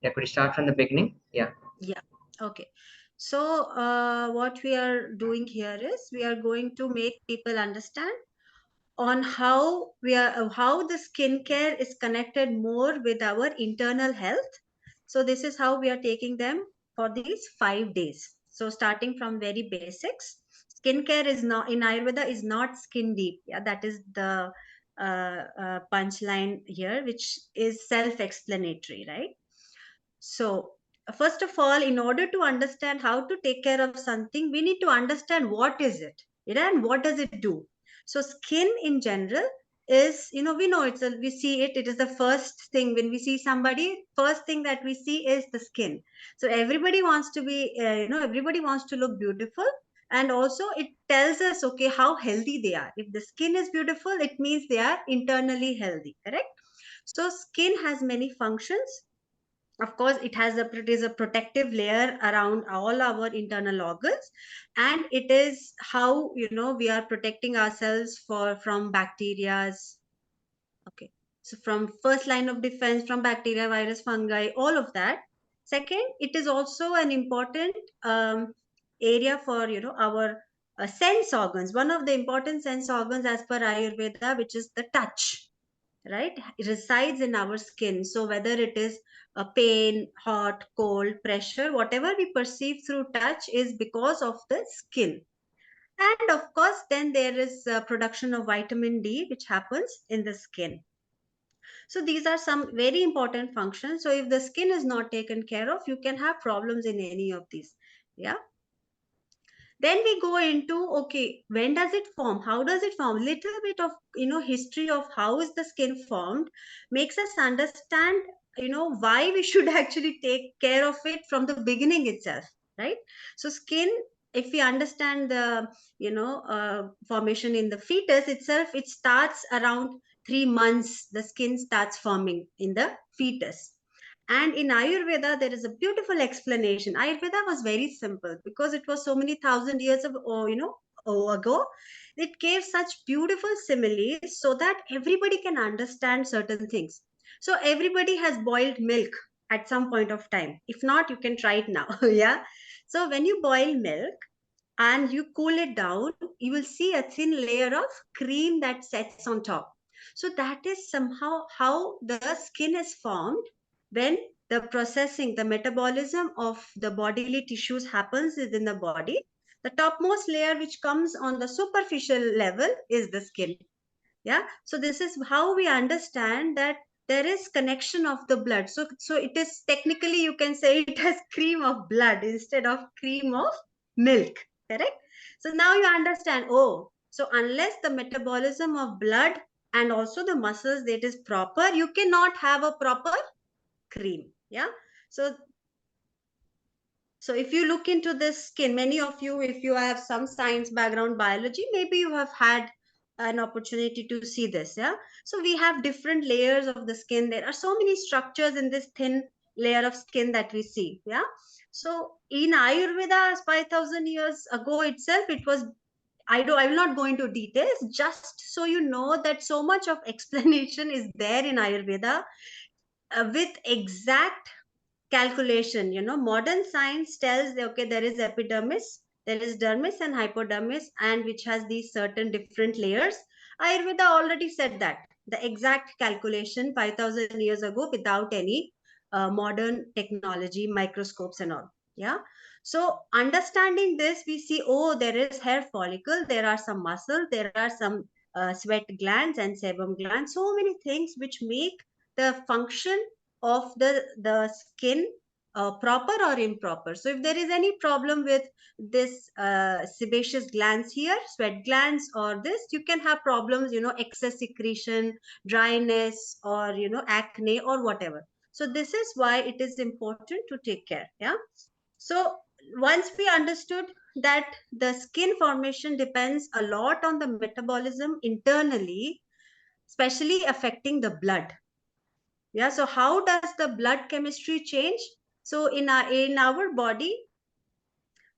Yeah, could you start from the beginning? Yeah. Yeah. Okay. So what we are doing here is we are going to make people understand on how the skincare is connected more with our internal health. So this is how we are taking them for these 5 days. So starting from very basics, skincare is not in Ayurveda is not skin deep. Yeah, that is the punchline here, which is self-explanatory, right? So, first of all, in order to understand how to take care of something, we need to understand what is it, and what does it do. So, skin in general is, we know we see it. It is the first thing when we see somebody. First thing that we see is the skin. So, everybody wants to be, everybody wants to look beautiful. And also, it tells us, okay, how healthy they are. If the skin is beautiful, it means they are internally healthy, correct? So, skin has many functions. Of course, it is a protective layer around all our internal organs, and it is how we are protecting ourselves from bacterias. Okay, so from first line of defense from bacteria, virus, fungi, all of that. Second, it is also an important area for our sense organs. One of the important sense organs as per Ayurveda, which is the touch, right? It resides in our skin. So whether it is a pain, hot, cold, pressure, whatever we perceive through touch is because of the skin. And of course, then there is production of vitamin D, which happens in the skin. So these are some very important functions. So if the skin is not taken care of, you can have problems in any of these. Yeah. Then we go into, okay, when does it form, how does it form? Little bit of history of how is the skin formed makes us understand why we should actually take care of it from the beginning itself, right? So skin, if we understand the formation in the fetus itself, it starts around 3 months. The skin starts forming in the fetus. And in Ayurveda, there is a beautiful explanation. Ayurveda was very simple because it was so many thousand years of, ago. It gave such beautiful similes so that everybody can understand certain things. So everybody has boiled milk at some point of time. If not, you can try it now. Yeah. So when you boil milk and you cool it down, you will see a thin layer of cream that sets on top. So that is somehow how the skin is formed when the processing, the metabolism of the bodily tissues happens within the body. The topmost layer, which comes on the superficial level, is the skin. Yeah. So this is how we understand that there is connection of the blood. So it is technically, you can say, it has cream of blood instead of cream of milk, correct? So now you understand, oh, so unless the metabolism of blood and also the muscles that is proper, you cannot have a proper cream. Yeah. So so if you look into this skin, many of you, if you have some science background, biology, maybe you have had an opportunity to see this. Yeah. So we have different layers of the skin. There are so many structures in this thin layer of skin that we see. Yeah. So in Ayurveda, 5,000 years ago itself, it was, I will not go into details, just so you know that so much of explanation is there in Ayurveda, with exact calculation. Modern science tells, okay, there is epidermis, there is dermis and hypodermis, and which has these certain different layers. Ayurveda already said that the exact calculation 5,000 years ago, without any modern technology, microscopes and all. Yeah. So understanding this, we see, oh, there is hair follicle, there are some muscles, there are some sweat glands and sebum glands, so many things which make the function of the skin proper or improper. So if there is any problem with this sebaceous glands here, sweat glands, or this, you can have problems, excess secretion, dryness, or acne or whatever. So this is why it is important to take care. Yeah. So once we understood that the skin formation depends a lot on the metabolism internally, especially affecting the blood. Yeah. So how does the blood chemistry change? So in our body,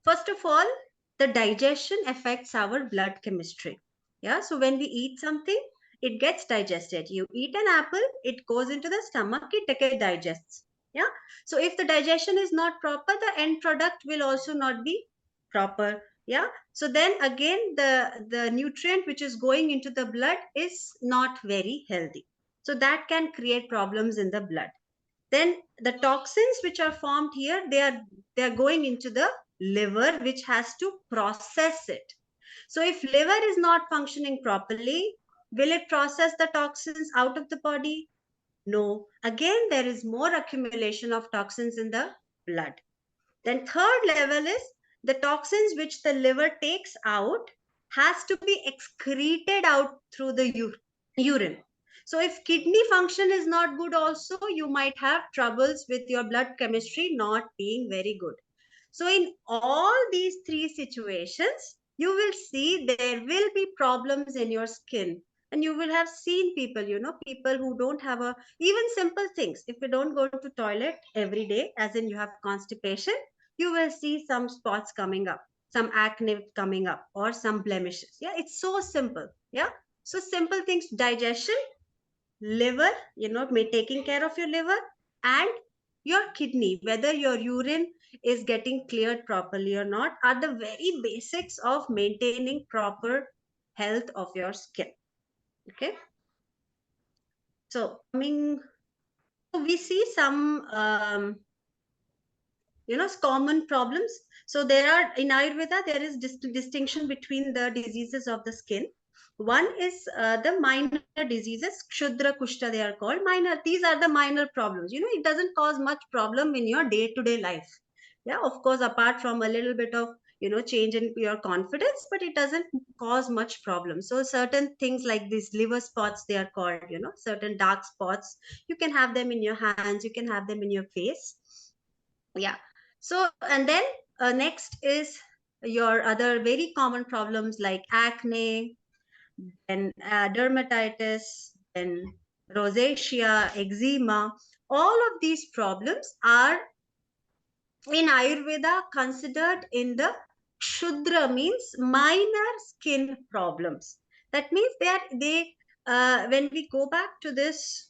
first of all, the digestion affects our blood chemistry. Yeah. So when we eat something, it gets digested. You eat an apple, it goes into the stomach, it digests. Yeah. So if the digestion is not proper, the end product will also not be proper. Yeah. So then again, the nutrient which is going into the blood is not very healthy. So that can create problems in the blood. Then the toxins which are formed here, they are going into the liver, which has to process it. So if liver is not functioning properly, will it process the toxins out of the body? No. Again, there is more accumulation of toxins in the blood. Then third level is the toxins which the liver takes out has to be excreted out through the urine. So if kidney function is not good also, you might have troubles with your blood chemistry not being very good. So in all these three situations, you will see there will be problems in your skin. And you will have seen people, people who don't have even simple things. If you don't go to toilet every day, as in you have constipation, you will see some spots coming up, some acne coming up, or some blemishes. Yeah, it's so simple. Yeah. So simple things, digestion, liver, taking care of your liver, and your kidney, whether your urine is getting cleared properly or not, are the very basics of maintaining proper health of your skin. Okay. So coming, so we see some common problems. So there are, in Ayurveda, there is distinction between the diseases of the skin. One is the minor diseases, kshudra kushta they are called. Minor, these are the minor problems. It doesn't cause much problem in your day to day life. Yeah, of course, apart from a little bit of change in your confidence, but it doesn't cause much problem. So certain things like these liver spots, they are called, certain dark spots, you can have them in your hands, you can have them in your face. Yeah. So, and then next is your other very common problems like acne, then dermatitis, then rosacea, eczema. All of these problems are in Ayurveda considered in the Kshudra, means minor skin problems. That means when we go back to this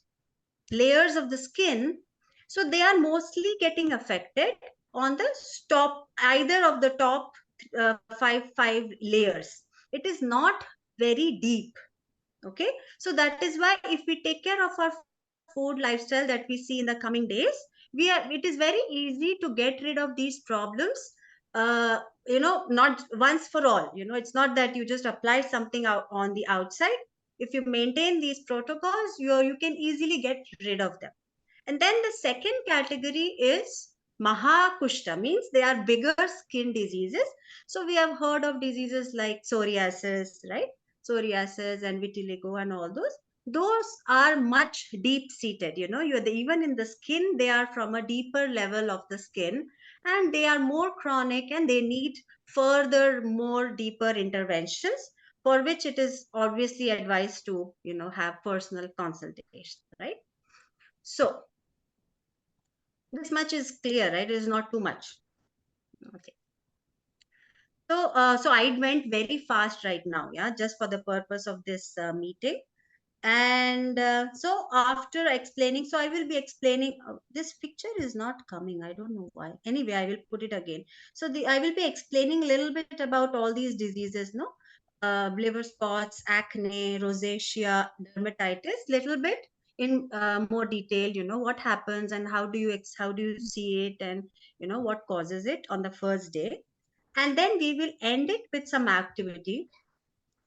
layers of the skin, so they are mostly getting affected on the top, either of the top five layers. It is not very deep. Okay, so that is why if we take care of our food lifestyle that we see in the coming days, it is very easy to get rid of these problems, not once for all. It's not that you just apply something out on the outside. If you maintain these protocols, you can easily get rid of them. And then the second category is Mahakushta, means they are bigger skin diseases. So we have heard of diseases like psoriasis, right? Psoriasis and vitiligo and all those. Those are much deep seated. Even in the skin, they are from a deeper level of the skin, and they are more chronic, and they need further more deeper interventions, for which it is obviously advised to have personal consultation, right? So this much is clear, right? It is not too much. Okay. So I went very fast right now, yeah, just for the purpose of this meeting. And so after explaining, so I will be explaining, this picture is not coming, I don't know why. Anyway, I will put it again. So I will be explaining a little bit about all these diseases, no? Liver spots, acne, rosacea, dermatitis, little bit in more detail, what happens and how do you see it, and what causes it on the first day. And then we will end it with some activity.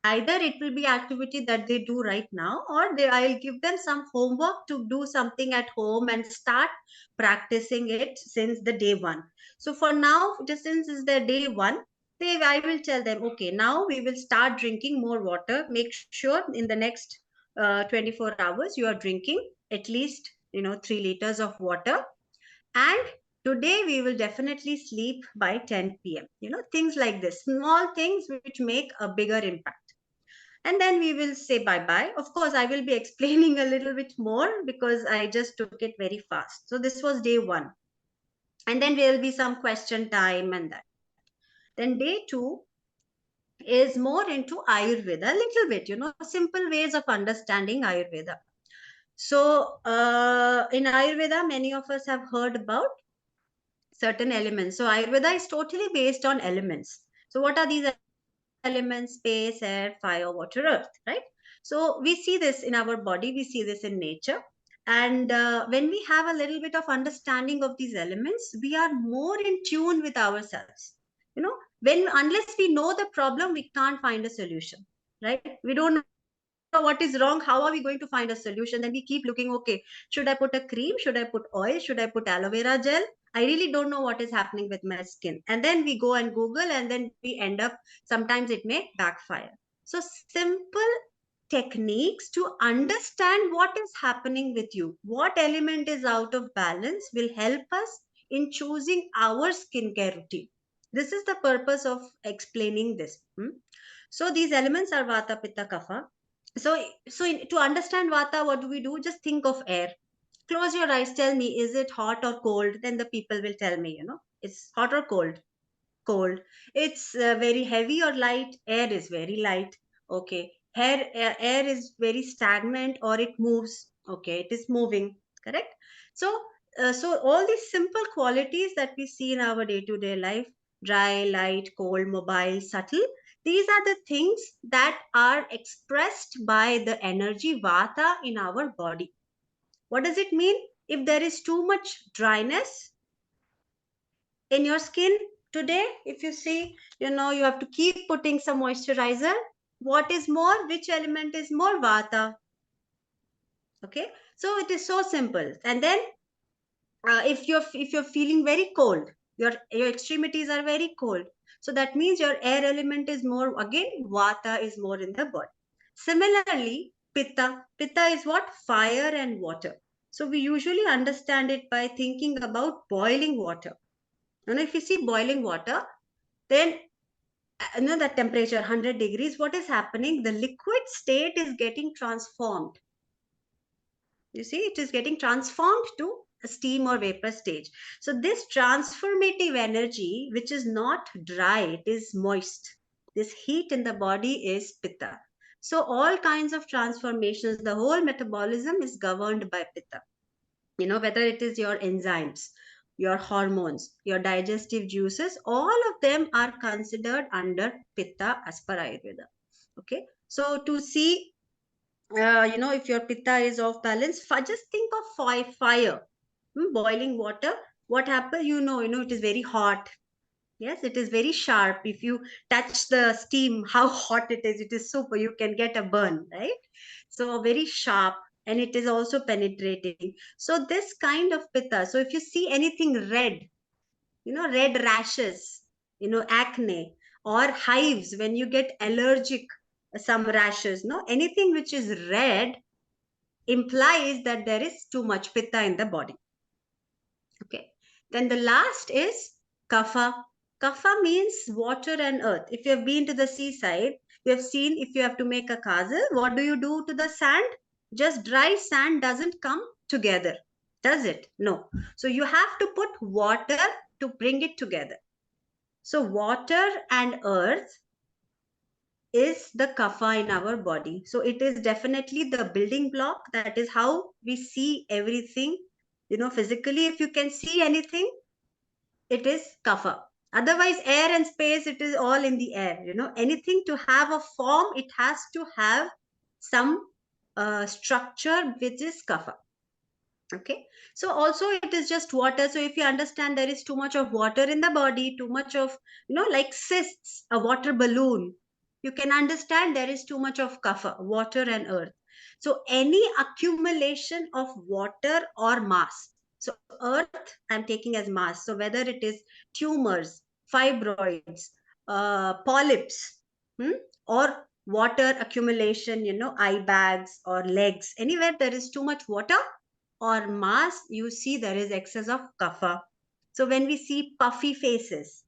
Either it will be activity that they do right now, or I'll give them some homework to do something at home and start practicing it since the day one. So for now, just since it's the day one, I will tell them, okay, now we will start drinking more water. Make sure in the next 24 hours you are drinking at least 3 liters of water. And today we will definitely sleep by 10 p.m. Things like this, small things which make a bigger impact. And then we will say bye bye. Of course, I will be explaining a little bit more because I just took it very fast. So this was day one. And then there will be some question time and that. Then day two is more into Ayurveda, a little bit, simple ways of understanding Ayurveda. So in Ayurveda, many of us have heard about certain elements. So Ayurveda is totally based on elements. So what are these elements? Space, air, fire, water, earth, right? So we see this in our body, we see this in nature. And when we have a little bit of understanding of these elements, we are more in tune with ourselves. You know, when unless we know the problem, we can't find a solution, right? We don't know what is wrong. How are we going to find a solution? Then we keep looking, okay, should I put a cream? Should I put oil? Should I put aloe vera gel? I really don't know what is happening with my skin. And then we go and Google, and then we end up, sometimes it may backfire. So simple techniques to understand what is happening with you, what element is out of balance, will help us in choosing our skincare routine. This is the purpose of explaining this. So these elements are vata, pitta, kapha. To understand vata, what do we do? Just think of air. Close your eyes, tell me, is it hot or cold? Then the people will tell me, it's hot or cold. Cold. It's very heavy or light? Air is very light. Okay. Air is very stagnant, or it moves. Okay, it is moving. Correct. So all these simple qualities that we see in our day-to-day life, dry, light, cold, mobile, subtle, these are the things that are expressed by the energy vata in our body. What does it mean? If there is too much dryness in your skin today, if you see, you have to keep putting some moisturizer. What is more? Which element is more? Vata. Okay. So it is so simple. And then if you're feeling very cold, your extremities are very cold, so that means your air element is more. Again, vata is more in the body. Similarly, pitta is what? Fire and water. So we usually understand it by thinking about boiling water. And if you see boiling water, then the temperature 100 degrees, what is happening? The liquid state is getting transformed. You see, it is getting transformed to a steam or vapor stage. So this transformative energy, which is not dry, it is moist. This heat in the body is pitta. So all kinds of transformations, the whole metabolism is governed by pitta. Whether it is your enzymes, your hormones, your digestive juices, all of them are considered under pitta as per Ayurveda. Okay. So to see, if your pitta is off balance, just think of fire, boiling water. What happens? It is very hot. Yes, it is very sharp. If you touch the steam, how hot it is. It is super. You can get a burn, right? So very sharp, and it is also penetrating. So this kind of pitta. So if you see anything red, red rashes, acne or hives, when you get allergic, some rashes, no, anything which is red implies that there is too much pitta in the body. Okay. Then the last is kapha. Kapha means water and earth. If you have been to the seaside, you have seen, if you have to make a castle, what do you do to the sand? Just dry sand doesn't come together, does it? No. So you have to put water to bring it together. So water and earth is the kapha in our body. So it is definitely the building block. That is how we see everything. Physically, if you can see anything, it is kapha. Otherwise, air and space, it is all in the air. Anything to have a form, it has to have some structure, which is kapha. Okay. So also it is just water. So if you understand there is too much of water in the body, too much of, like cysts, a water balloon, you can understand there is too much of kapha, water and earth. So any accumulation of water or mass. So earth, I'm taking as mass. So whether it is tumors, fibroids, polyps, or water accumulation, eye bags or legs, anywhere there is too much water or mass, you see there is excess of kapha. So when we see puffy faces,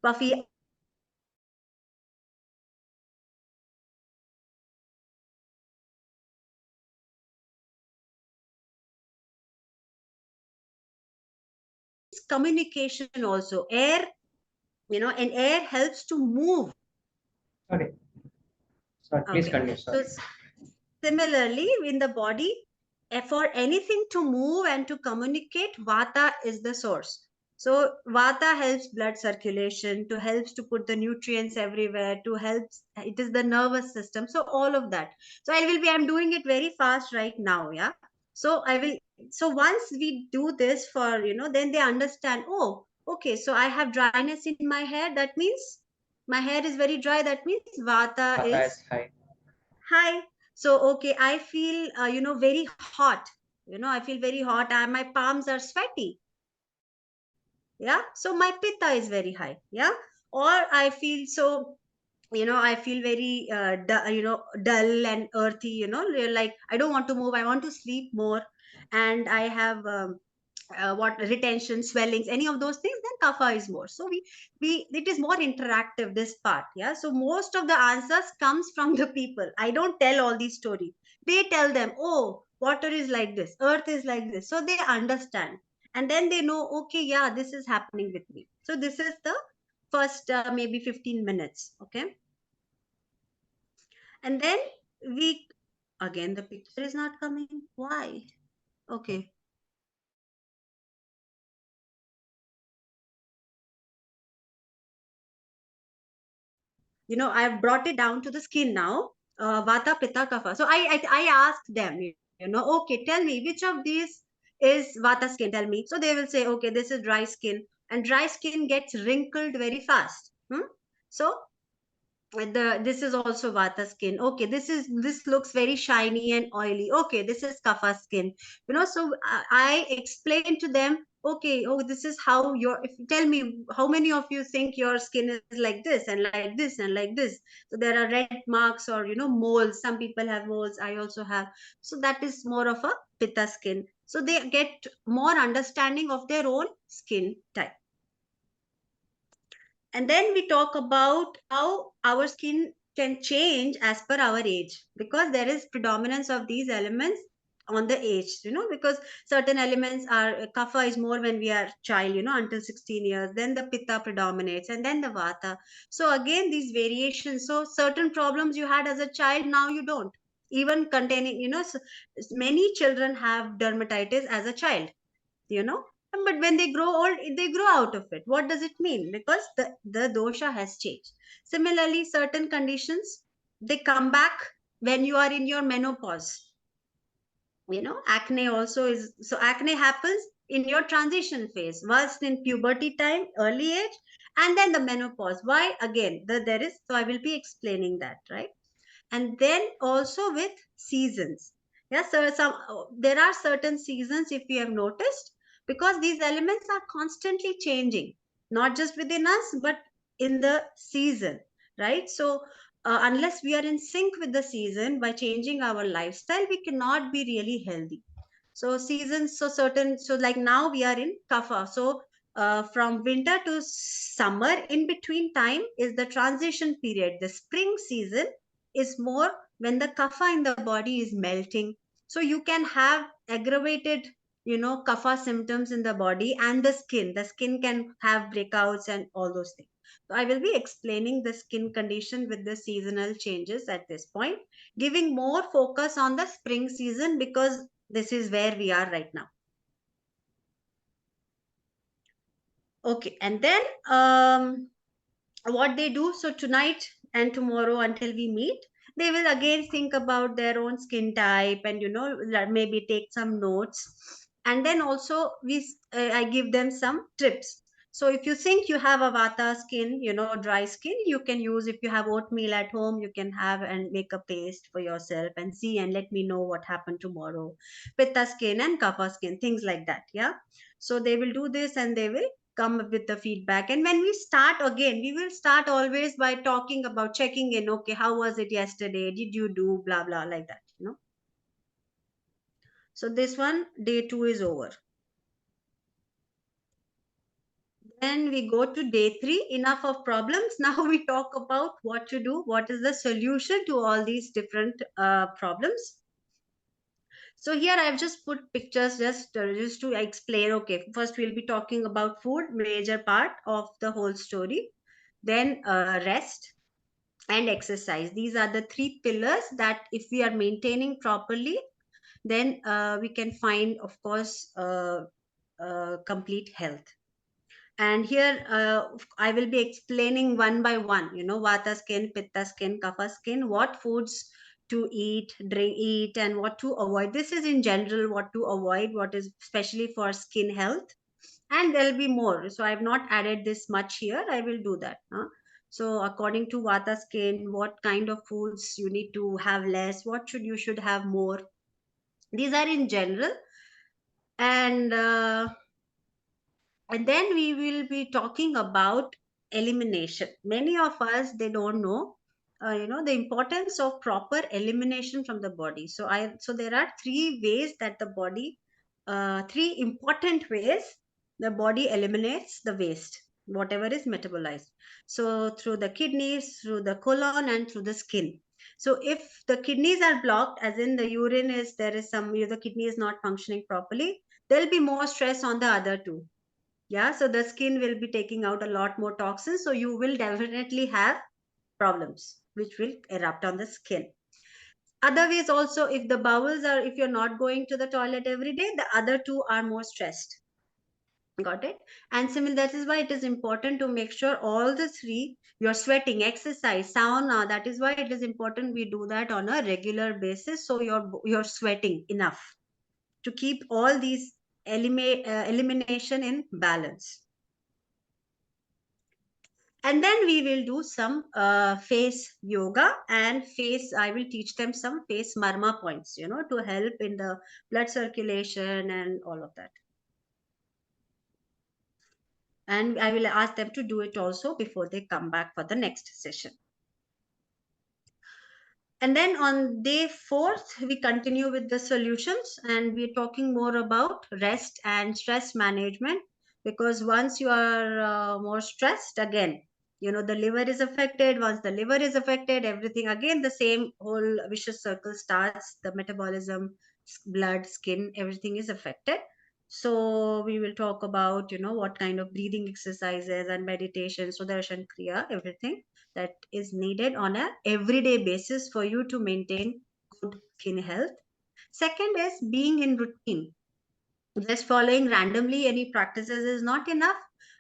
puffy communication also. Air, and air helps to move. Sorry, please Okay. continue. So Sorry. similarly, in the body, for anything to move and to communicate, vata is the source. So vata helps blood circulation, to helps to put the nutrients everywhere, to helps, it is the nervous system. So all of that. So I'm doing it very fast right now. Yeah. So I will, so once we do this for, then they understand, oh, okay, so I have dryness in my hair. That means my hair is very dry. That means vata Vata is is high. high. So, okay, I feel, very hot. I feel very hot and my palms are sweaty. Yeah. So my pitta is very high. Yeah. Or I feel so, I feel very, dull and earthy, like I don't want to move. I want to sleep more. And I have, what retention, swellings, any of those things, then kapha is more. So we it is more interactive, this part. Yeah. So most of the answers comes from the people. I don't tell all these stories. They tell them, oh, water is like this, earth is like this, so they understand. And then they know, okay, yeah, this is happening with me. So this is the first, maybe 15 minutes. Okay. And then we, again, the picture is not coming. Why? Okay. I've brought it down to the skin now. Vata, Pitta, Kapha. So I asked them, okay, tell me which of these is Vata skin. Tell me. So they will say, okay, this is dry skin, and dry skin gets wrinkled very fast. So this is also vata skin. Okay, this looks very shiny and oily. Okay, this is kapha skin. So I explained to them, okay, oh, this is how your, if you tell me, how many of you think your skin is like this and like this and like this? So there are red marks, or moles. Some people have moles, I also have. So that is more of a pitta skin. So they get more understanding of their own skin type. And then we talk about how our skin can change as per our age, because there is predominance of these elements on the age, because certain elements are, kapha is more when we are child, until 16 years, then the pitta predominates, and then the vata. So again, these variations, so certain problems you had as a child, now you don't. Even containing, many children have dermatitis as a child, you know but when they grow old, they grow out of it. What does it mean? Because the dosha has changed. Similarly, certain conditions, they come back when you are in your menopause. Acne also is, so acne happens in your transition phase, first in puberty time, early age, and then the menopause. Why? Again, there is, so I will be explaining that, right? And then also with seasons. Yeah, so there are certain seasons, if you have noticed, because these elements are constantly changing, not just within us, but in the season, right? So unless we are in sync with the season, by changing our lifestyle, we cannot be really healthy. So seasons, so certain, so like now we are in kapha. So from winter to summer, in between time is the transition period. The spring season is more when the kapha in the body is melting. So you can have aggravated, kapha symptoms in the body, and the skin can have breakouts and all those things. So I will be explaining the skin condition with the seasonal changes at this point, giving more focus on the spring season, because this is where we are right now. Okay, and then what they do, so tonight and tomorrow until we meet, they will again think about their own skin type, and maybe take some notes. And then also I give them some tips. So if you think you have a vata skin, dry skin, you can use, if you have oatmeal at home, you can have and make a paste for yourself and see, and let me know what happened tomorrow. Pitta skin and kapha skin, things like that. Yeah. So they will do this, and they will come up with the feedback. And when we start again, we will start always by talking about, checking in, okay, how was it yesterday, did you do blah blah, like that. So this one, day 2 is over. Then we go to day 3. Enough of problems. Now we talk about what to do, what is the solution to all these different problems. So here I've just put pictures, just to explain. Okay, first we'll be talking about food, major part of the whole story. Then rest and exercise. These are the 3 pillars that if we are maintaining properly, then we can find, of course, complete health. And here I will be explaining one by one, vata skin, pitta skin, kapha skin, what foods to eat, and what to avoid. This is in general what to avoid, what is especially for skin health. And there'll be more, so I've not added this much here, I will do that, huh? So according to vata skin, what kind of foods you need to have less, what you should have more. These are in general. And then we will be talking about elimination. Many of us, they don't know the importance of proper elimination from the body. So there are three ways that the body, three important ways the body eliminates the waste, whatever is metabolized. So through the kidneys, through the colon, and through the skin. So if the kidneys are blocked, as in the urine is, there is some, the kidney is not functioning properly, there'll be more stress on the other two. Yeah, so the skin will be taking out a lot more toxins, so you will definitely have problems which will erupt on the skin. Other ways also, if the bowels are, if you're not going to the toilet every day, the other two are more stressed. Got it? And similar, that is why it is important to make sure all the three, you're sweating, exercise, sauna, that is why it is important we do that on a regular basis, so you're sweating enough to keep all these elimination in balance. And then we will do some face yoga and face, I will teach them some face marma points, to help in the blood circulation and all of that. And I will ask them to do it also before they come back for the next session. And then on day 4th, we continue with the solutions, and we're talking more about rest and stress management. Because once you are more stressed, again, the liver is affected. Once the liver is affected, everything again, the same whole vicious circle starts. The metabolism, blood, skin, everything is affected. So we will talk about, what kind of breathing exercises and meditation, Sudarshan Kriya, everything that is needed on a everyday basis for you to maintain good skin health. Second is being in routine. Just following randomly any practices is not enough.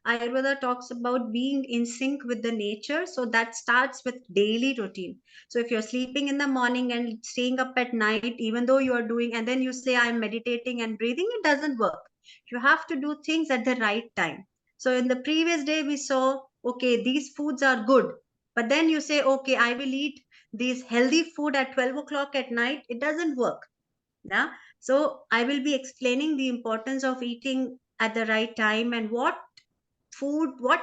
Ayurveda talks about being in sync with the nature, so that starts with daily routine. So if you're sleeping in the morning and staying up at night, even though you are doing, and then you say I'm meditating and breathing, it doesn't work. You have to do things at the right time. So in the previous day we saw, okay, these foods are good, but then you say, okay, I will eat these healthy food at 12 o'clock at night, it doesn't work. Yeah. So I will be explaining the importance of eating at the right time, and what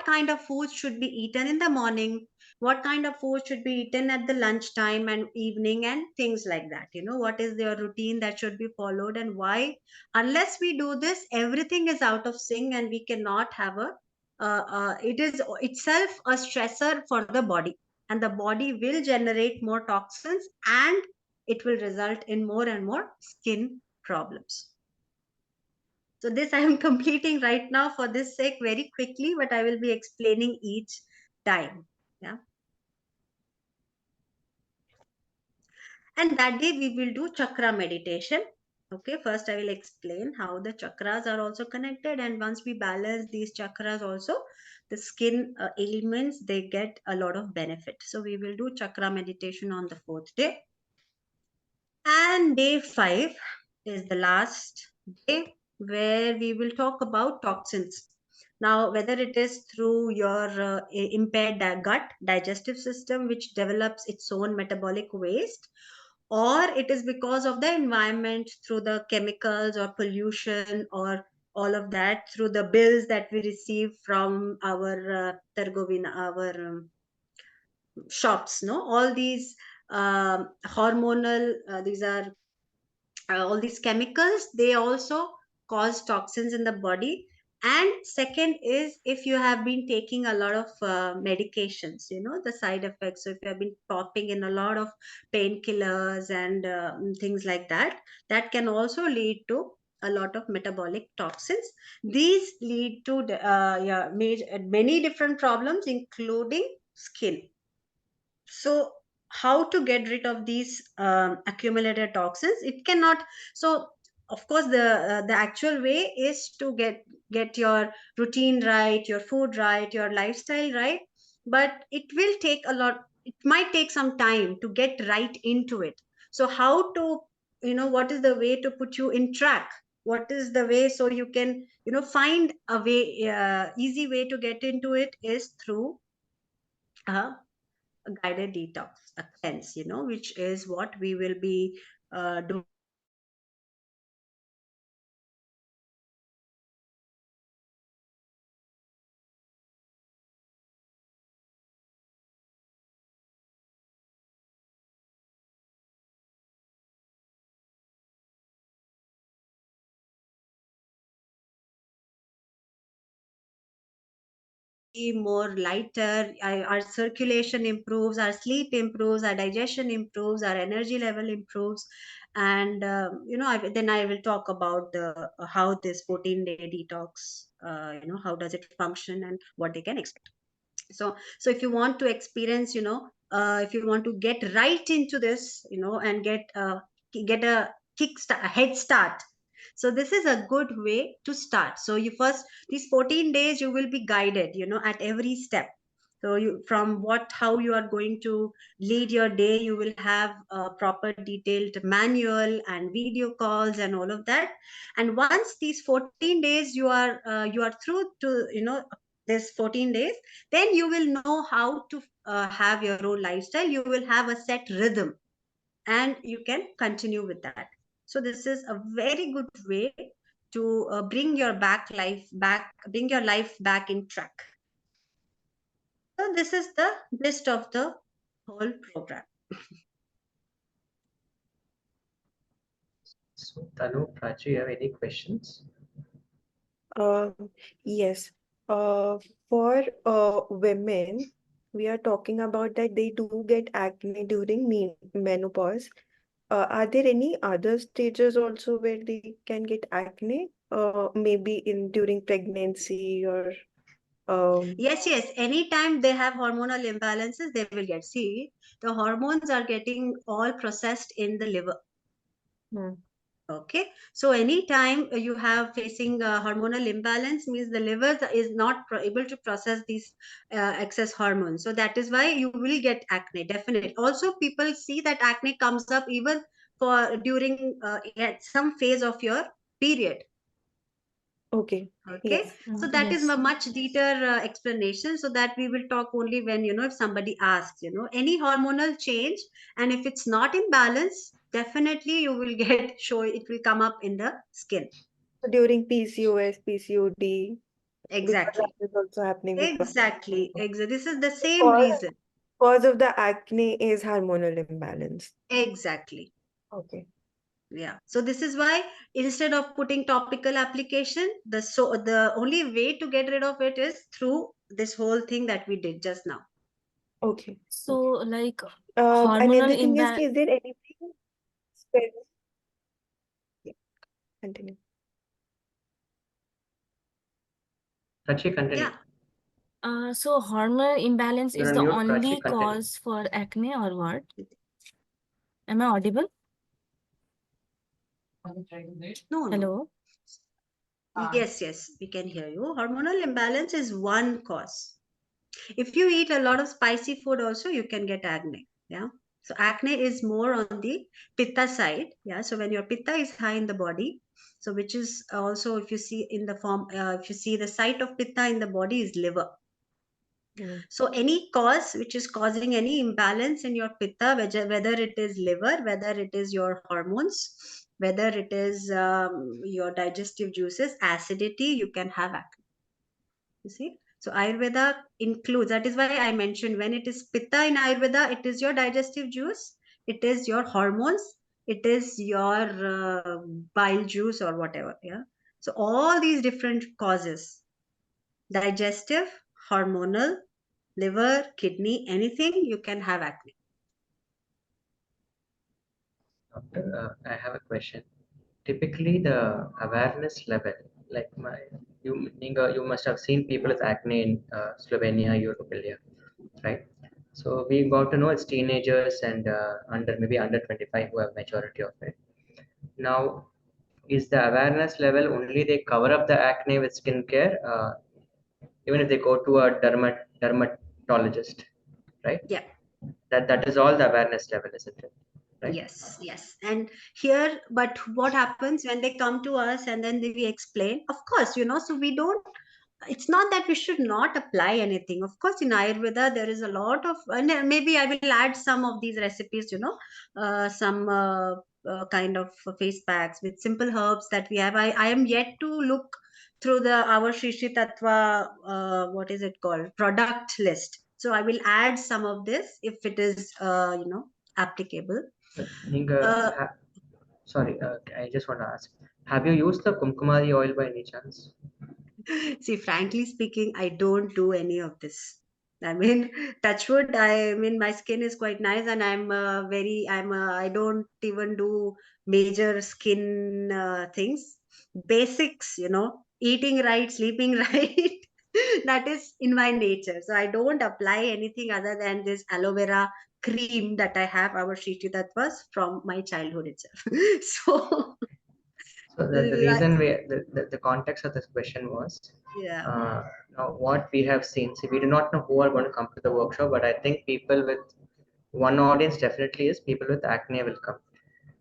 kind of food should be eaten in the morning, what kind of food should be eaten at the lunchtime and evening, and things like that. What is your routine that should be followed, and why? Unless we do this, everything is out of sync, and we cannot have it is itself a stressor for the body, and the body will generate more toxins, and it will result in more and more skin problems. So this I am completing right now for this sake very quickly, but I will be explaining each time. Yeah. And that day we will do chakra meditation. Okay, first I will explain how the chakras are also connected, and once we balance these chakras also, the skin ailments, they get a lot of benefit. So we will do chakra meditation on the 4th day. And day 5 is the last day where we will talk about toxins. Now, whether it is through your impaired gut digestive system, which develops its own metabolic waste, or it is because of the environment through the chemicals or pollution or all of that, through the bills that we receive from our Targovina, our shops, no? All these hormonal, these are all these chemicals, they also cause toxins in the body. And second is, if you have been taking a lot of medications, the side effects. So if you have been popping in a lot of painkillers and things like that, that can also lead to a lot of metabolic toxins. These lead to many different problems, including skin. So how to get rid of these accumulated toxins. It cannot. So of course the actual way is to get your routine right, your food right, your lifestyle right, but it will take a lot, it might take some time to get right into it. So how to, what is the way to put you in track, what is the way so you can, find a way, easy way to get into it is through a guided detox, a cleanse, which is what we will be doing. More lighter, our circulation improves, our sleep improves, our digestion improves, our energy level improves. And then I will talk about the how this 14-day detox, how does it function and what they can expect. So if you want to experience, if you want to get right into this, and get a a head start, so this is a good way to start. So you first, these 14 days you will be guided, at every step. So you, from what, how you are going to lead your day, you will have a proper detailed manual and video calls and all of that. And once these 14 days you are through to, this 14 days, then you will know how to have your own lifestyle. You will have a set rhythm and you can continue with that. So this is a very good way to bring your life back in track. So this is the gist of the whole program. So, Tanu, Prachi, you have any questions? Um, yes. Uh, for women, we are talking about that they do get acne during menopause. Are there any other stages also where they can get acne? Maybe in during pregnancy or Yes, anytime they have hormonal imbalances, they will get. See, the hormones are getting all processed in the liver. hmm, Okay, so anytime you have facing hormonal imbalance, means the liver is not able to process these excess hormones. So that is why you will get acne, definitely. Also, people see that acne comes up even for during at some phase of your period. okay. Okay, Yes. so that is a Yes. much deeper explanation. So that we will talk only when, if somebody asks, any hormonal change, and if it's not in balance, definitely you will get show, it will come up in the skin. So during PCOS, PCOD, because that Exactly, is also happening with this is the same cause, reason. cause of the acne is hormonal imbalance. Exactly. Okay. Yeah, so this is why instead of putting topical application, the only way to get rid of it is through this whole thing that we did just now. Okay. So, like, Another hormonal thing is, imbalance. is there anything specific? Yeah, continue. Prachi, continue. Yeah. So hormonal imbalance You're is on the mute, Prachi, only continue. cause for acne or what? Am I audible? No. Hello? Yes, we can hear you. Hormonal imbalance is one cause. If you eat a lot of spicy food, also you can get acne. Yeah. So acne is more on the pitta side. Yeah. So when your pitta is high in the body, so which is also, if you see in the form, if you see the site of pitta in the body is liver. Mm. So any cause which is causing any imbalance in your pitta, whether it is liver, whether it is your hormones, whether it is your digestive juices, acidity, you can have acne. You see? So Ayurveda includes, that is why I mentioned when it is pitta in Ayurveda, it is your digestive juice, it is your hormones, it is your bile juice or whatever. Yeah. So all these different causes, digestive, hormonal, liver, kidney, anything, you can have acne. Doctor, I have a question. Typically, the awareness level, like you must have seen people with acne in Slovenia, Europe, right? So we got to know it's teenagers and maybe under 25 who have majority of it. Now, is the awareness level only they cover up the acne with skincare, even if they go to a dermatologist, right? Yeah. That is all the awareness level, isn't it? Right? Yes. And here, but what happens when they come to us and then we explain? Of course, so we don't. It's not that we should not apply anything. Of course, in Ayurveda there is a lot of, and maybe I will add some of these recipes. Some kind of face packs with simple herbs that we have. I am yet to look through our Shri Shri Tattva, what is it called, product list. So I will add some of this if it is applicable. Uh, Sorry, I just want to ask, have you used the kumkumadi oil by any chance? See, frankly speaking, I don't do any of this. I mean, touch wood. I mean, my skin is quite nice, and I don't even do major skin things. Basics, eating right, sleeping right. That is in my nature. So I don't apply anything other than this aloe vera cream that I have, our Shri Tattvas, from my childhood itself. So, So the reason the context of this question was, yeah. now what we have seen. See, we do not know who are going to come to the workshop, but I think people with one audience definitely is people with acne will come,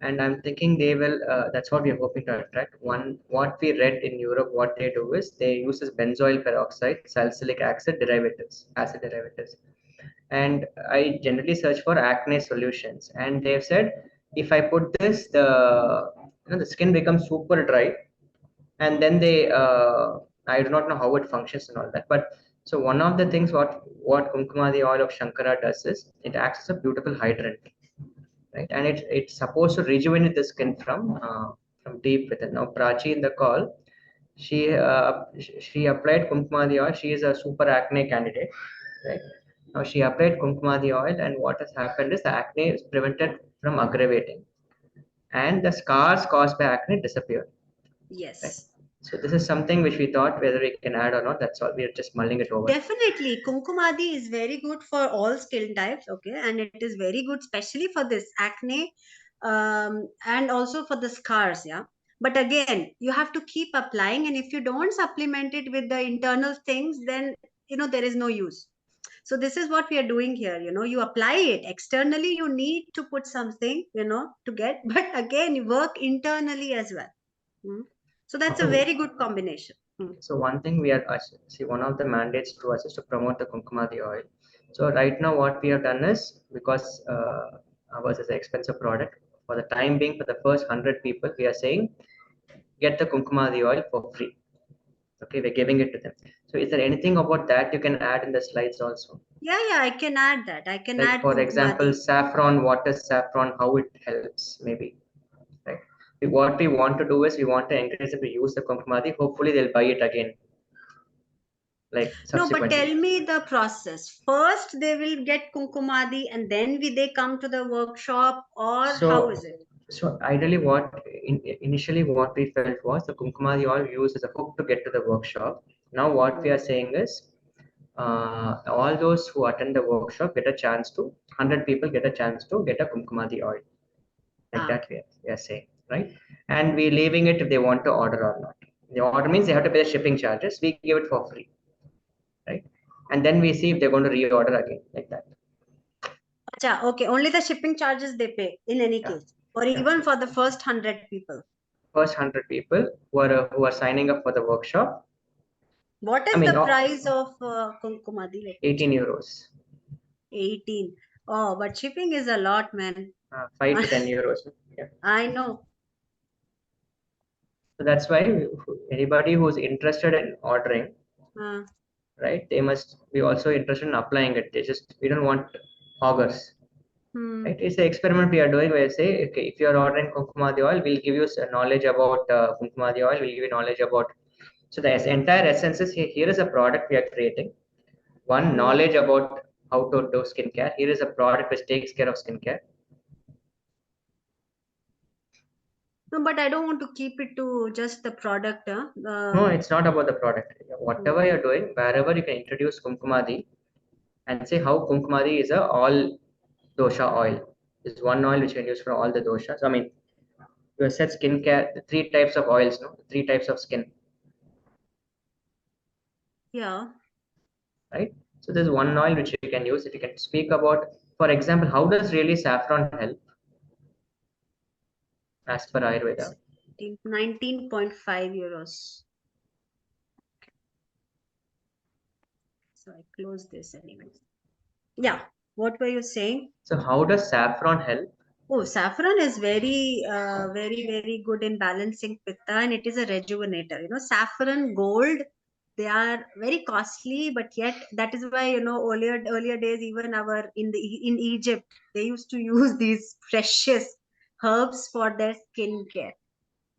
and I'm thinking they will. That's what we are hoping to attract. One, what we read in Europe, what they do is they use this benzoyl peroxide, salicylic acid derivatives, and I generally search for acne solutions, and they've said if I put this, the skin becomes super dry, and then I do not know how it functions and all that. But so one of the things what kumkumadi oil of Shankara does is it acts as a beautiful hydrant, right? And it's supposed to rejuvenate the skin from deep within. Now Prachi in the call, she applied kumkumadi oil. She is a super acne candidate, right? Now she applied kumkumadi oil, and what has happened is the acne is prevented from aggravating, and the scars caused by acne disappear. Right. Yes. So this is something which we thought whether we can add or not. That's all. We are just mulling it over. Definitely, Kumkumadi is very good for all skin types, okay, and it is very good, especially for this acne, and also for the scars, yeah. But again, you have to keep applying, and if you don't supplement it with the internal things, then there is no use. So this is what we are doing here. You apply it externally. You need to put something, to get, but again, you work internally as well. Hmm. So that's a So, very good combination. so one thing we are see, one of the mandates to us is to promote the kumkumadi oil. So right now what we have done is, because ours is an expensive product, for the time being, for the first 100 people, we are saying get the kumkumadi oil for free. Okay, we're giving it to them. So is there anything about that you can add in the slides also? Yeah, I can add that. I can Like add for example, Kumkumadi. saffron, what is saffron, how it helps, maybe. Right. What we want to do is we want to encourage them to use the kumkumadi. Hopefully, they'll buy it again, like No, but subsequently. tell me the process. First, they will get Kumkumadi and then they come to the workshop, or how So, is it? so ideally, initially what we felt was the kumkumadi oil used as a hook to get to the workshop. Now, what we are saying is, all those who attend the workshop get a chance to 100 people get a chance to get a kumkumadi oil. Like Ah, that we are saying, right? And we're leaving it if they want to order or not. The order means they have to pay the shipping charges. We give it for free, right? And then we see if they're going to reorder again, like that. acha, okay. Only the shipping charges they pay in any Yeah, case, or yeah. even for the first 100 people. First 100 people who are signing up for the workshop. What I is mean, the price of Kumkumadi? Let me 18 check. euros, 18. Oh, but shipping is a lot, man. 5 to 10 euros. Yeah. I know. So that's why anybody who's interested in ordering, Uh, right, they must be also interested in applying it. We don't want augers. hmm. Right? It's an experiment we are doing where we say, okay, if you are ordering kumkumadi oil, we'll give you knowledge about kumkumadi oil, we'll give you knowledge about. So the entire essence is here is a product we are creating. One, knowledge about how to do skincare. Here is a product which takes care of skincare. No, but I don't want to keep it to just the product. No, it's not about the product. Whatever Hmm. you're doing, wherever you can introduce kumkumadi, and say how Kumkumadi is a all dosha oil. Is one oil which you can use for all the doshas. I mean, you said skincare, the three types of oils, no? Three types of skin, Yeah. right? So there's one oil which you can use. If you can speak about, for example, how does really saffron help as per Ayurveda? 19.5 euros. So I close this anyway. Yeah. What were you saying? So how does saffron help? Oh, saffron is very good in balancing pitta, and it is a rejuvenator. Saffron, gold, they are very costly, but yet that is why earlier days, even in Egypt, they used to use these precious herbs for their skin care.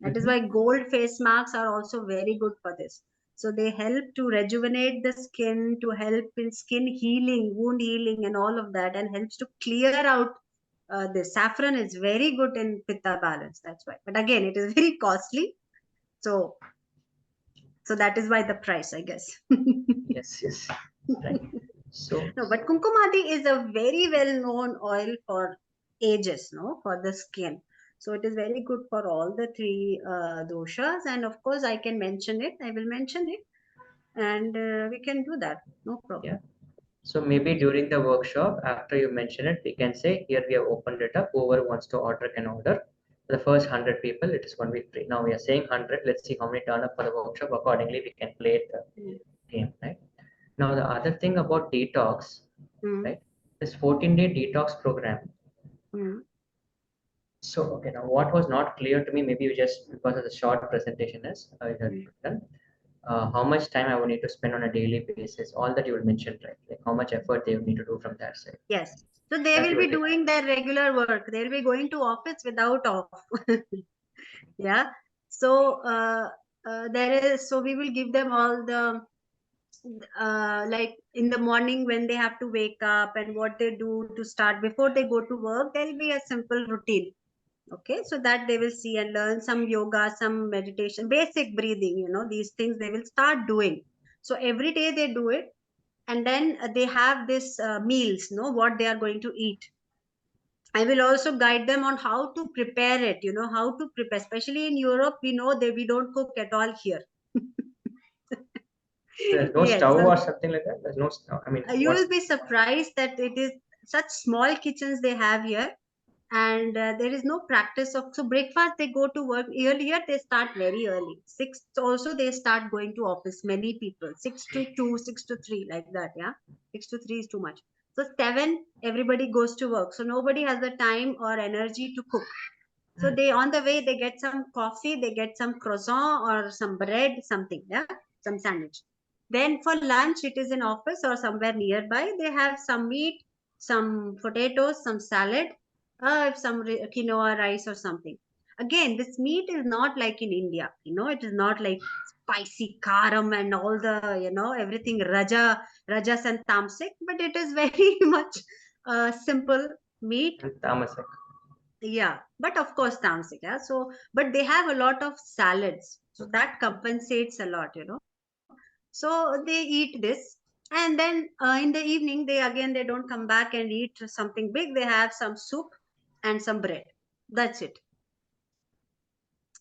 That is why gold face masks are also very good for this. So they help to rejuvenate the skin, to help in skin healing, wound healing, and all of that, and helps to clear out. The saffron is very good in pitta balance. That's why. But again, it is very costly. So that is why the price, I guess. Yes, right. So No, but Kumkumadi is a very well known oil for ages, no, for the skin. So it is very good for all the three doshas. And of course, I can mention it. I will mention it, and we can do that. No problem. yeah. So maybe during the workshop, after you mention it, we can say here we have opened it up. Whoever wants to order can order. For the first 100 people, it is going to be free. Now we are saying 100. Let's see how many turn up for the workshop. Accordingly, we can play the game, right? Now the other thing about detox, Mm. right? This 14-day detox program. Mm. So okay, now what was not clear to me, maybe you just because of the short presentation is you have done. How much time I would need to spend on a daily basis, all that you will mention, right? Like how much effort they will need to do from their side. Yes. So they That will you will be be. doing their regular work. They will be going to office without off. Yeah. So we will give them all the like in the morning when they have to wake up and what they do to start before they go to work. There will be a simple routine. Okay, so that they will see and learn some yoga, some meditation, basic breathing. These things they will start doing. So every day they do it, and then they have this meals, what they are going to eat. I will also guide them on how to prepare it, how to prepare. Especially in Europe, we know that we don't cook at all here. There's no Yes, stove so or something like that. There's no. I mean, you what's will be surprised that it is such small kitchens they have here, and there is no practice of. So breakfast they go to work earlier. They start very early. 6 also they start going to office. Many people 6 to 2, 6 to 3, like that. Yeah, 6 to 3 is too much. So 7 everybody goes to work. So nobody has the time or energy to cook. So they on the way they get some coffee, they get some croissant or some bread, something, yeah, some sandwich. Then for lunch it is in office or somewhere nearby. They have some meat, some potatoes, some salad, some quinoa rice or something. Again, this meat is not like in India. It is not like spicy karam and all the everything rajas and tamasic, but it is very much simple meat. tamasek? Yeah, but of course tamasic. Yeah, so but they have a lot of salads, so that compensates a lot. So they eat this, and then in the evening they don't come back and eat something big. They have some soup and some bread. That's it.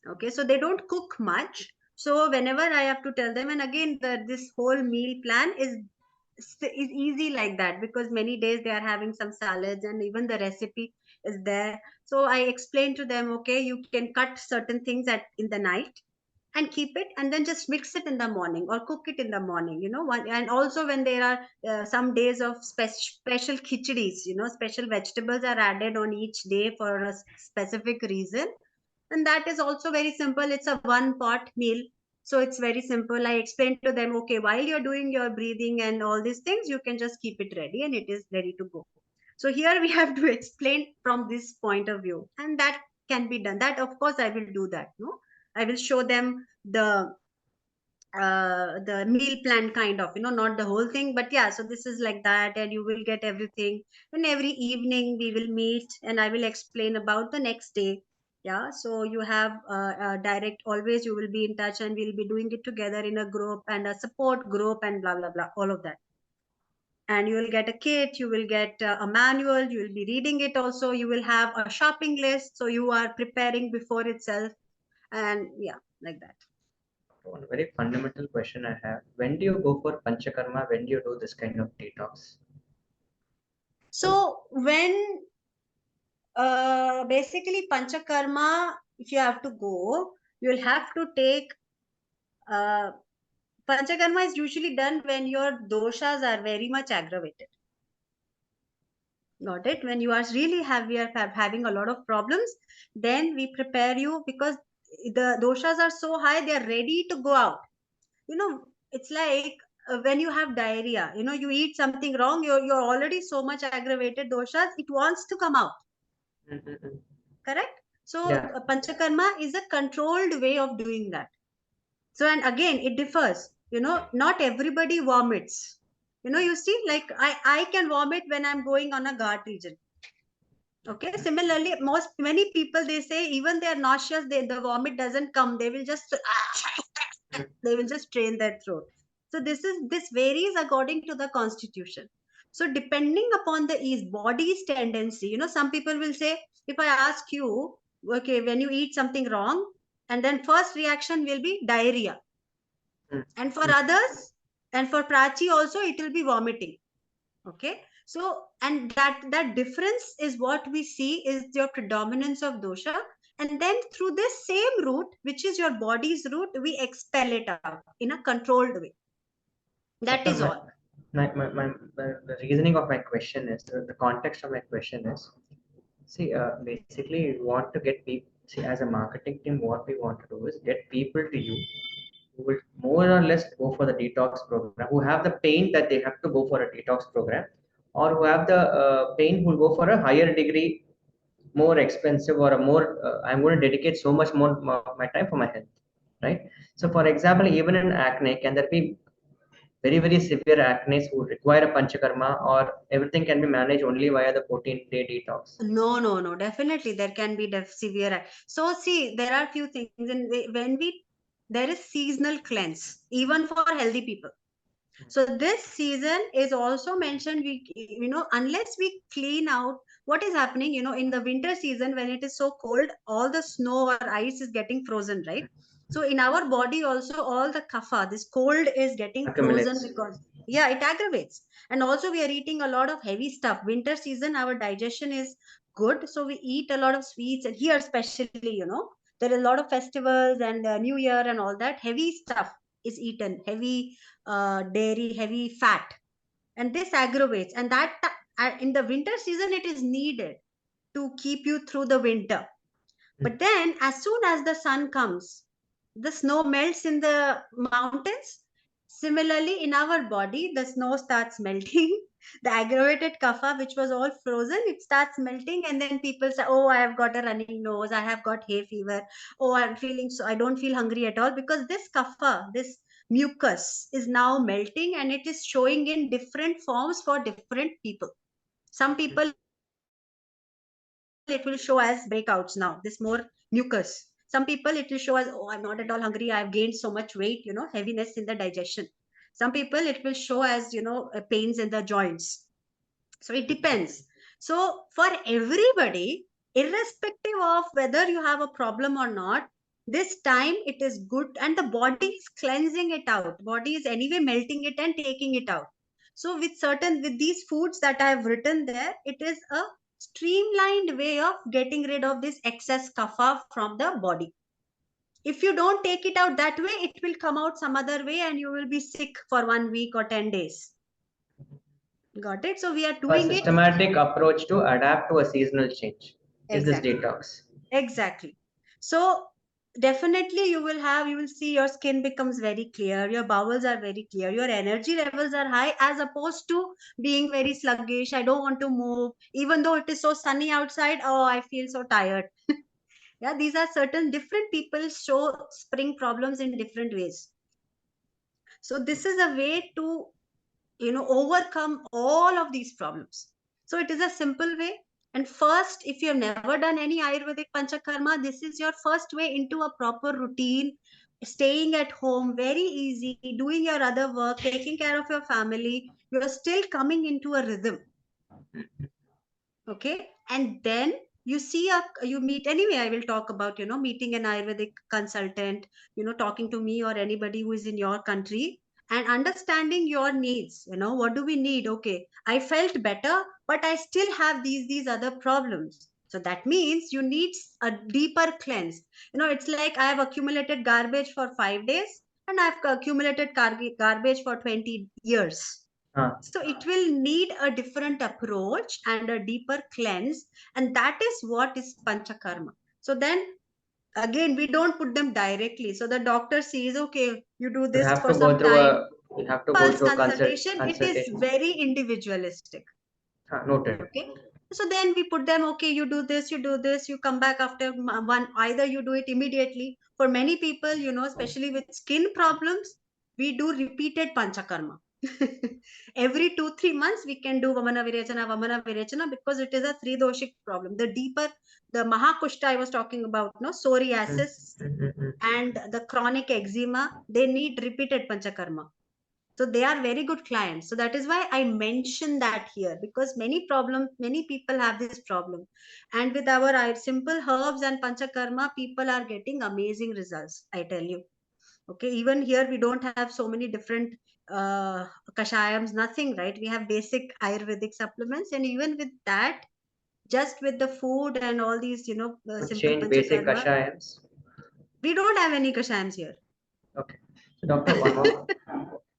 Okay, so they don't cook much. So whenever I have to tell them, and again this whole meal plan is easy like that, because many days they are having some salads and even the recipe is there. So I explain to them, okay, you can cut certain things at in the night and keep it, and then just mix it in the morning or cook it in the morning. And also when there are some days of special khichdis, special vegetables are added on each day for a specific reason. And that is also very simple. It's a one pot meal, so it's very simple. I explain to them, okay, while you're doing your breathing and all these things, you can just keep it ready and it is ready to go. So here we have to explain from this point of view, and that can be done. That of course I will do that. No, I will show them the meal plan, kind of, not the whole thing, but yeah, so this is like that, and you will get everything. And every evening we will meet and I will explain about the next day. Yeah, so you have direct, always you will be in touch, and we'll be doing it together in a group and a support group and blah blah blah, all of that. and you will get a kit, you will get a manual, you will be reading it also, you will have a shopping list, so you are preparing before itself, and yeah, like that. One very fundamental question I have: when do you go for panchakarma? When do you do this kind of detox? So when basically panchakarma, if you have to go, you will have to take uh, panchakarma is usually done when your doshas are very much aggravated. Got it? When you are really having a lot of problems, then we prepare you, because the doshas are so high, they are ready to go out. It's like when you have diarrhea, you eat something wrong, you're already so much aggravated doshas, it wants to come out. Mm-hmm. Correct? So Yeah. panchakarma is a controlled way of doing that. So, and again, it differs. Not everybody vomits. You see, like I can vomit when I'm going on a ghat region. Okay. Similarly, many people, they say even they are nauseous, the vomit doesn't come. They will just they will just strain their throat. So this varies according to the constitution. So depending upon the body's tendency, some people will say, if I ask you, okay, when you eat something wrong, and then first reaction will be diarrhea, and for others, and for prachi also, it will be vomiting. Okay. So, and that difference is what we see is your predominance of dosha, and then through this same route, which is your body's route, we expel it out in a controlled way. That Doctor, is all. the reasoning of my question is, the context of my question is, see, basically, we want to get people, see, as a marketing team, what we want to do is get people to you who will more or less go for the detox program, who have the pain that they have to go for a detox program, or who have the pain who will go for a higher degree, more expensive, or a more, I'm going to dedicate so much more of my time for my health, right? So, for example, even in acne, can there be very, very severe acne who require a panchakarma, or everything can be managed only via the 14-day detox? No. Definitely, there can be severe. So, see, there are few things. There is seasonal cleanse, even for healthy people. So this season is also mentioned. Unless we clean out, what is happening, in the winter season, when it is so cold, all the snow or ice is getting frozen, right? So in our body also, all the kapha, this cold is getting frozen, Accumulates. because yeah, it aggravates. And also we are eating a lot of heavy stuff. Winter season, our digestion is good, so we eat a lot of sweets, and here especially, there are a lot of festivals and New Year and all that. Heavy stuff is eaten, heavy dairy, heavy fat, and this aggravates. And that in the winter season, it is needed to keep you through the winter. But then, as soon as the sun comes, the snow melts in the mountains. Similarly, in our body, the snow starts melting. The aggravated kapha, which was all frozen, it starts melting, and then people say, "Oh, I have got a running nose. I have got hay fever. Oh, I'm feeling so. I don't feel hungry at all," because this kapha, this mucus, is now melting, and it is showing in different forms for different people. Some people, it will show as breakouts now, this more mucus. Some people, it will show as, oh, I'm not at all hungry, I've gained so much weight, heaviness in the digestion. Some people, it will show as, pains in the joints. So it depends. So for everybody, irrespective of whether you have a problem or not, this time it is good, and the body is cleansing it out. Body is anyway melting it and taking it out. So with these foods that I have written there, it is a streamlined way of getting rid of this excess kapha from the body. If you don't take it out that way, it will come out some other way, and you will be sick for 1 week or 10 days. Got it? So we are A doing it. systematic approach to adapt to a seasonal change is this Exactly. detox. Exactly. So definitely you will see your skin becomes very clear, your bowels are very clear, your energy levels are high, as opposed to being very sluggish. I don't want to move, even though it is so sunny outside. Oh, I feel so tired. Yeah, these are certain different people show spring problems in different ways. So this is a way to overcome all of these problems. So it is a simple way. And first, if you have never done any Ayurvedic panchakarma, this is your first way into a proper routine, staying at home, very easy, doing your other work, taking care of your family, you are still coming into a rhythm. Okay, and then you meet, anyway I will talk about, meeting an Ayurvedic consultant, talking to me or anybody who is in your country, and understanding your needs. What do we need? Okay, I felt better, but I still have these other problems. So that means you need a deeper cleanse. It's like I have accumulated garbage for 5 days, and I've accumulated garbage for 20 years. So it will need a different approach and a deeper cleanse, and that is what is panchakarma. So then again, we don't put them directly. So the doctor says, okay, you do You this have for to go some through time. you have to go Pulse through a consultation, it is consultation. very individualistic. Noted. Okay. So then we put them, okay, you do this, you come back after one, either you do it immediately. For many people, especially with skin problems, we do repeated panchakarma. Every 2-3 months we can do vamana virechana, because it is a three doshik problem. The deeper, the mahakushta I was talking about, psoriasis and the chronic eczema, they need repeated panchakarma. So they are very good clients. So that is why I mention that here, because many people have this problem, and with our simple herbs and panchakarma, people are getting amazing results, I tell you. Okay, even here we don't have so many different kashayams, nothing, right? We have basic Ayurvedic supplements, and even with that, just with the food and all these, simple Change basic panchakarma, kashayams. we don't have any kashayams here. Okay. So doctor, one more.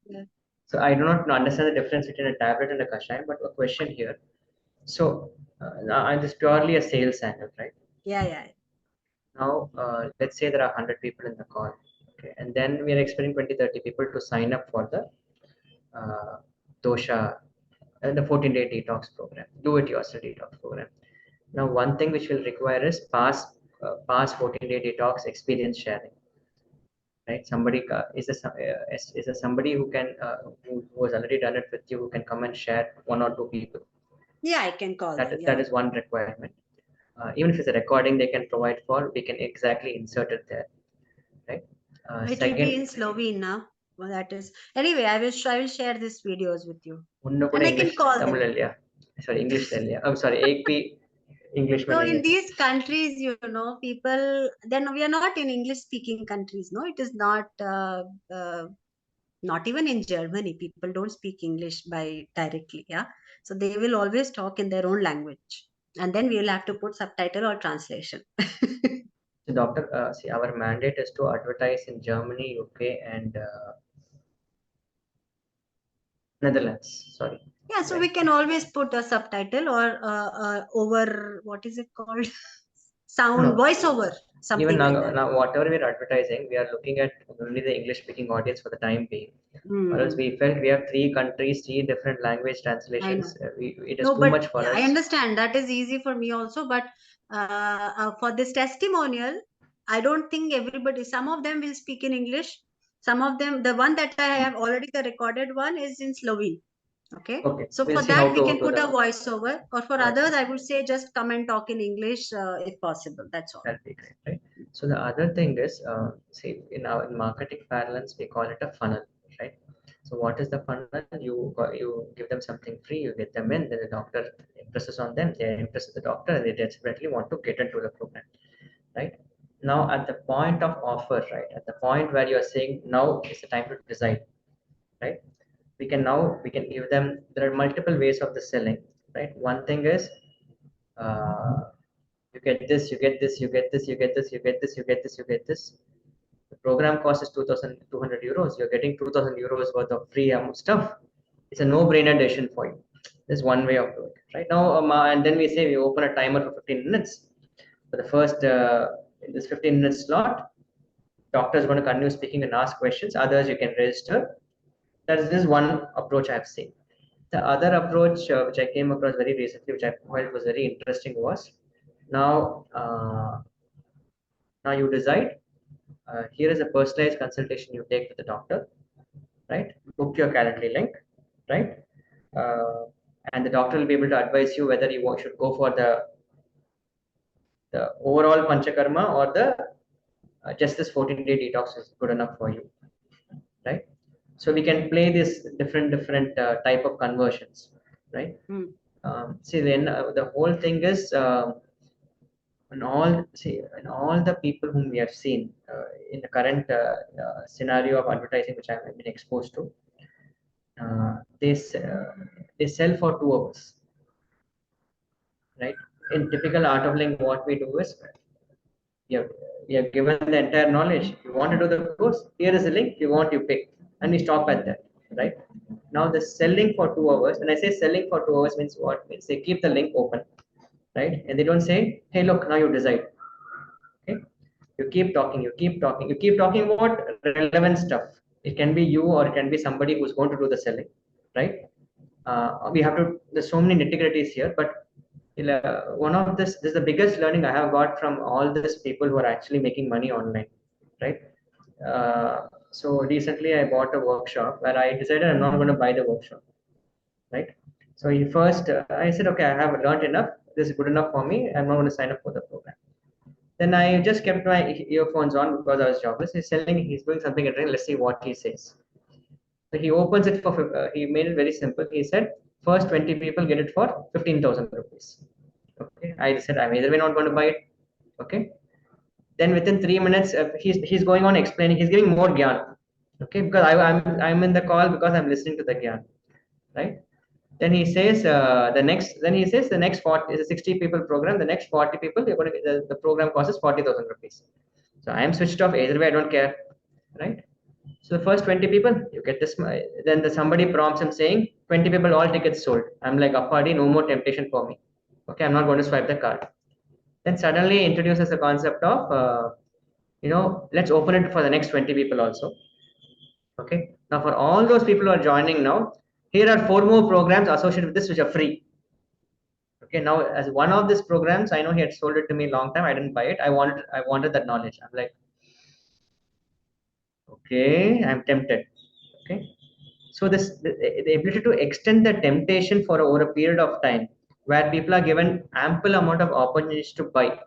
Yeah. So I do not understand the difference between a tablet and a kashayam, but a question here. So this is purely a sales angle, right? Yeah. Now, let's say there are 100 people in the call, okay, and then we are expecting 20-30 people to sign up for the dosha and the 14-day detox program, do it yourself detox program. Now, one thing which will require is past 14-day detox experience sharing, right? Somebody is there somebody who can who has already done it with you, who can come and share, one or two people. Yeah, I can call them. That is one requirement. Even if it's a recording, they can provide for. We can exactly insert it there, right? It will be in Second, Slovene now. Well, that is, anyway, I will share these videos with you, unno and kuda I can English call Tamil them. alliya. Sorry, English alliya. I'm sorry, ek bhi English So mein nahi in hai. these countries, people, then we are not in English speaking countries. No, it is not even in Germany. People don't speak English by directly. Yeah. So they will always talk in their own language, and then we will have to put subtitle or translation. So doctor, see, our mandate is to advertise in Germany, UK, and Netherlands. Sorry. Yeah, so Right. we can always put a subtitle or over, what is it called? Sound, No. voiceover, Even something now, like that. whatever we're advertising, we are looking at only the English speaking audience for the time being. Or else we felt we have 3 countries, 3 different language I know. translations. It is No, too but much for I us. understand that is easy for me also. But for this testimonial, I don't think everybody, some of them will speak in English. Some of them, the one that I have already, the recorded one is in Slovene. Okay. Okay, So we'll for see how that, we to can do put a the voiceover, or for voice. others, I would say just come and talk in English if possible. That's all. That'll be great, right? So the other thing is, see, in marketing parlance, we call it a funnel, right? So what is the funnel? You give them something free, you get them in, then the doctor impresses on them, they impress the doctor, and they desperately want to get into the program, right? Now at the point of offer, right? At the point where you are saying now is the time to decide, right? We can give them. There are multiple ways of the selling, right? One thing is. You get this, you get this, you get this, you get this, you get this, you get this, you get this. The program cost is 2,200 euros. You're getting 2,000 euros worth of free stuff. It's a no-brainer decision for you. There's one way of doing it. Right now, and then we say we open a timer for 15 minutes. For the first, in this 15-minute slot, doctor is going to continue speaking and ask questions. Others you can register. That is this one approach I have seen. The other approach which I came across very recently, which I felt was very interesting, was now now you decide. Here is a personalized consultation you take with the doctor, right? Book your Calendly link, right? Uh, and the doctor will be able to advise you whether you should go for the overall panchakarma or the just this 14-day detox is good enough for you, right? So we can play this different type of conversions, right? See, then the whole thing is and all the people whom we have seen in the current scenario of advertising which I have been exposed to, uh, they s- uh, they sell for 2 hours, right? In typical art of link, what we do is we have given the entire knowledge. You want to do the course, here is the link. You want, you pay, and we stop at that, right? Now the selling for 2 hours. When I say selling for 2 hours means what? Means they keep the link open, right? And they don't say, hey, look, now you decide. Okay, you keep talking, you keep talking, you keep talking about relevant stuff. It can be you or it can be somebody who's going to do the selling, right? We have to, there's so many nitty-gritties here, but one of this is the biggest learning I have got from all these people who are actually making money online, right? So recently I bought a workshop where I decided I'm not going to buy the workshop, right? So first I said, okay, I have learned enough. This is good enough for me. I'm not going to sign up for the program. Then I just kept my earphones on because I was jobless. He's selling, he's doing something interesting. Let's see what he says. So he opens it for, he made it very simple. He said, first 20 people get it for 15,000 rupees. Okay. I said, I'm either way not going to buy it. Okay. Then within 3 minutes, he's going on explaining, he's giving more gyan. Okay. Because I'm in the call because I'm listening to the gyan. Right. Then he says the next 40 is a 60 people program. The next 40 people, you're going to get the program costs 40,000 rupees. So I am switched off either way. I don't care, right? So the first 20 people, you get this. Then somebody prompts him saying 20 people, all tickets sold. I'm like, Appadi, no more temptation for me. Okay, I'm not going to swipe the card. Then suddenly introduces the concept of let's open it for the next 20 people also. Okay. Now for all those people who are joining now, here are 4 more programs associated with this which are free. Okay. Now as one of these programs, I know he had sold it to me a long time. I didn't buy it. I wanted that knowledge. I'm like, okay, I'm tempted. Okay. So the ability to extend the temptation for over a period of time where people are given ample amount of opportunities to buy,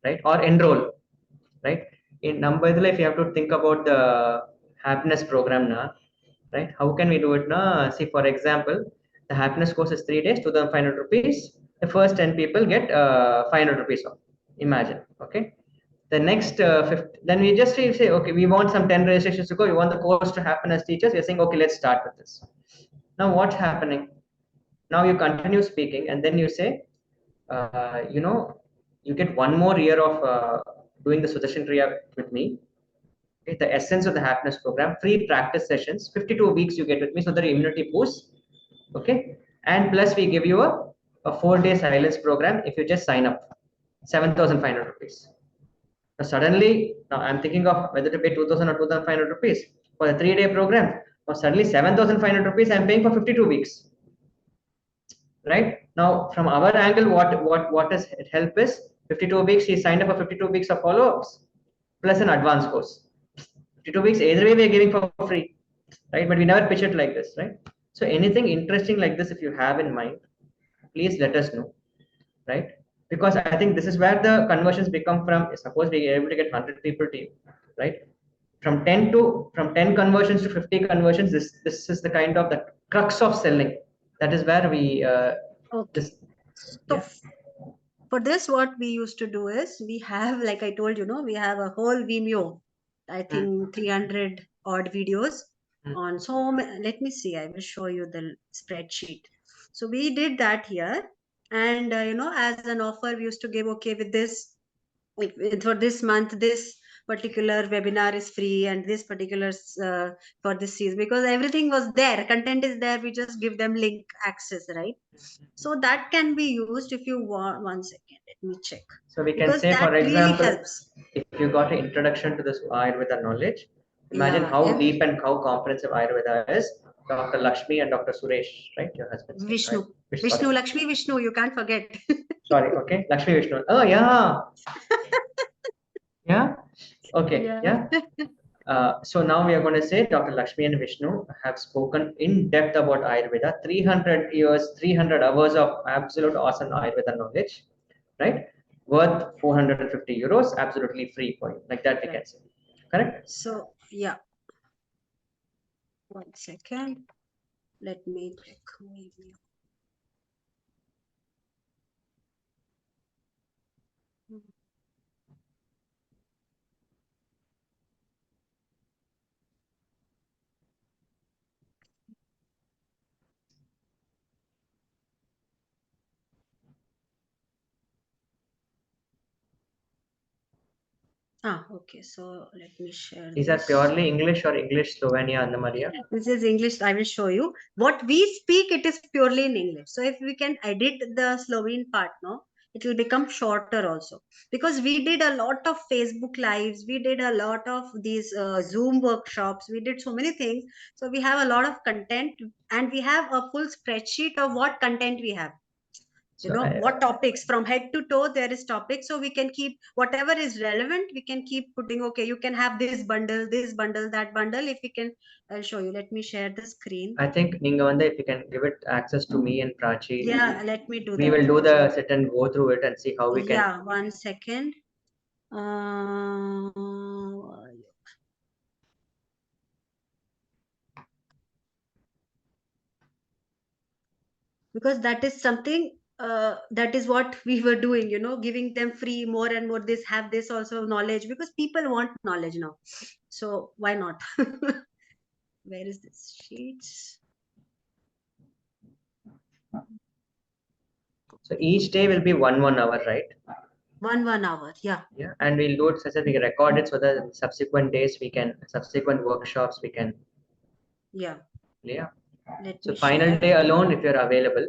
right, or enroll, right? In number, if you have to think about the happiness program now, right? How can we do it now? See, for example, the happiness course is 3 days, 2,500 rupees. The first 10 people get 500 rupees off. Imagine, okay? The next 50, then we just say, okay, we want some 10 registrations to go. We want the course to happen as teachers. We're saying, okay, let's start with this. Now, what's happening? Now you continue speaking, and then you say, you get 1 more year of doing the suggestion kriya with me. Okay, the essence of the happiness program, free practice sessions, 52 weeks you get with me, so that your immunity boosts. Okay, and plus we give you a 4-day silence program if you just sign up, 7,500 rupees. Now suddenly, now I'm thinking of whether to pay 2,000 or 2,500 rupees for a 3-day program. Now suddenly 7,500 rupees I'm paying for 52 weeks. Right now, from our angle, what does it help is 52 weeks. He signed up for 52 weeks of follow-ups plus an advanced course. 52 weeks either way we're giving for free, right? But we never pitch it like this, right? So anything interesting like this, if you have in mind, please let us know, right? Because I think this is where the conversions become from. Suppose we are able to get 100 people to you, right? From 10 conversions to 50 conversions, this is the kind of the crux of selling. That is where we Okay. this So yeah. for this, what we used to do is we have, like I told you, we have a whole Vimeo, I think 300 odd videos on. So let me see, I will show you the spreadsheet. So we did that here, and as an offer, we used to give, okay, with this, for this month, this particular webinar is free, and this particular for this season, because everything was there, content is there, we just give them link access, right? So that can be used if you want. One second, let me check. So we can Because say, that for really example, helps. if you got an introduction to this Ayurveda knowledge, imagine Yeah, how deep and how comprehensive Ayurveda is. Dr. Lakshmi and Dr. Suresh, right? Your husband's name, Vishnu. right? Sorry. Vishnu, Lakshmi, Vishnu, you can't forget. Sorry, okay. Lakshmi Vishnu. Oh, yeah. Yeah. Okay. Yeah. Yeah. So now we are going to say Dr. Lakshmi and Vishnu have spoken in depth about Ayurveda, 300 years, 300 hours of absolute awesome Ayurveda knowledge, right? worth 450 euros, absolutely free for you. Like that we can say. Correct? So yeah, 1 second. Let me check. Okay. So let me share These are this. purely English or English Slovenia, Anna Maria? This is English. I will show you. What we speak, it is purely in English. So if we can edit the Slovene part, no, it will become shorter also. Because we did a lot of Facebook lives, we did a lot of these Zoom workshops, we did so many things. So we have a lot of content, and we have a full spreadsheet of what content we have. You So know, what topics from head to toe there is topics, so we can keep whatever is relevant, we can keep putting. Okay, you can have this bundle, that bundle. If we can, I'll show you. Let me share the screen. I think Ningavanda, if you can give it access to me and Prachi, Yeah, let me do we that. will do the sit and go through it and see how we can. Yeah, 1 second. Because that is something, that is what we were doing, you know, giving them free more and more. This, have this also knowledge, because people want knowledge now, so why not? Where is this sheets? So each day will be 1 hour, right? 1 hour, yeah. Yeah, and we'll do it such that we can record it so that subsequent days we can, subsequent workshops we can. Yeah. Yeah. Let So me final share. day alone, if you're available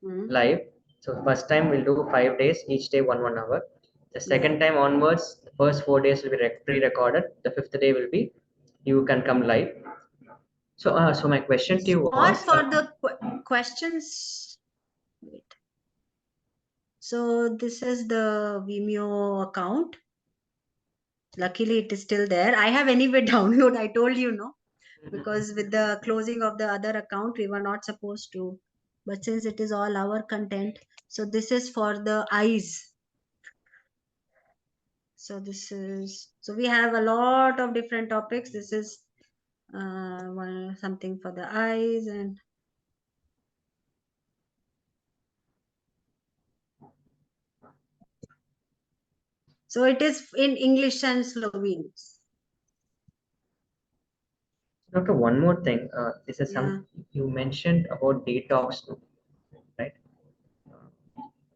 live. Mm-hmm. So first time we'll do 5 days, each day 1 hour. The second Yeah. time onwards, the first 4 days will be pre-recorded. The fifth day will be you can come live. So, so my question to you Or was, for the questions. Wait. So this is the Vimeo account. Luckily, it is still there. I have anyway download. I told you, no, because with the closing of the other account, we were not supposed to. But since it is all our content, so this is for the eyes. So this is, so we have a lot of different topics. This is something for the eyes, and so it is in English and Slovene. Doctor, one more thing. This is Yeah. some you mentioned about detox, right?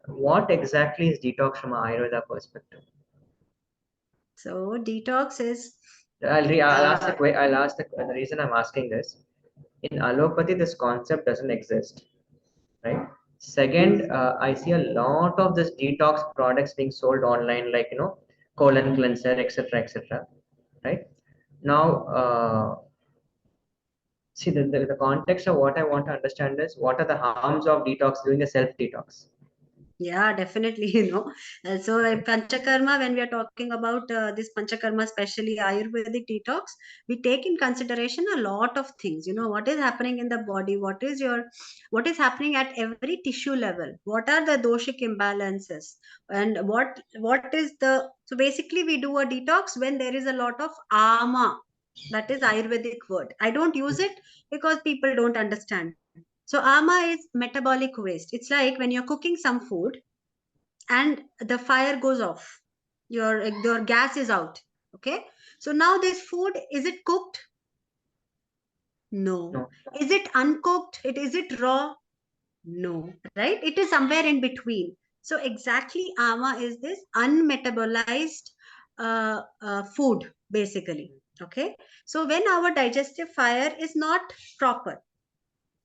What exactly is detox from an Ayurveda perspective? So detox is. I'll ask the reason I'm asking this. In allopathy, this concept doesn't exist, right? Second, I see a lot of this detox products being sold online, like colon cleanser, etc., etc. Right now, see the context of what I want to understand is what are the harms of detox, doing a self detox. Yeah, definitely, you know. So in Panchakarma, when we are talking about this Panchakarma, especially Ayurvedic detox, we take in consideration a lot of things. You know, what is happening in the body, what is happening at every tissue level, what are the doshic imbalances, and what is the, so basically we do a detox when there is a lot of ama. That is Ayurvedic word. I don't use it because people don't understand. So ama is metabolic waste. It's like when you're cooking some food and the fire goes off, your gas is out. Okay. So now this food, is it cooked? No. No. Is it uncooked? Is it raw? No. Right? It is somewhere in between. So exactly ama is this unmetabolized food basically. Okay. So when our digestive fire is not proper,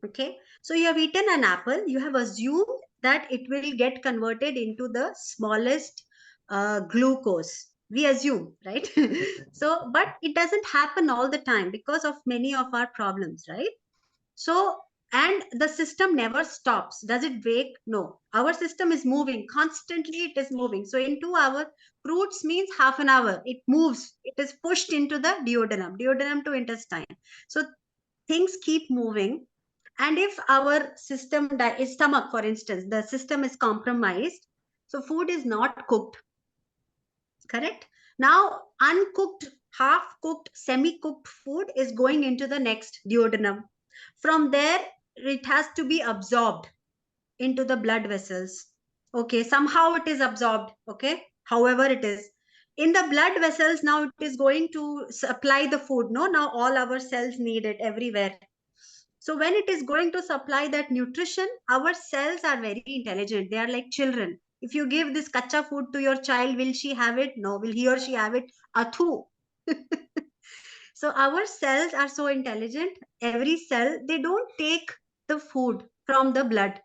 okay, so you have eaten an apple, you have assumed that it will get converted into the smallest glucose. We assume, right? So, but it doesn't happen all the time because of many of our problems, right? So, and the system never stops. Does it break? No. Our system is moving constantly, it is moving. So, in 2 hours, fruits means half an hour. It moves, it is pushed into the duodenum to intestine. So, things keep moving. And if our system, stomach, for instance, the system is compromised, So food is not cooked. Correct? Now, uncooked, half-cooked, semi-cooked food is going into the next duodenum. From there, it has to be absorbed into the blood vessels. Okay, somehow it is absorbed. Okay, however it is. In the blood vessels, now it is going to supply the food. No, now all our cells need it everywhere. So when it is going to supply that nutrition, our cells are very intelligent. They are like children. If you give this kacha food to your child, will she have it? No. Will he or she have it? Athu. So our cells are so intelligent. Every cell, they don't take the food from the blood.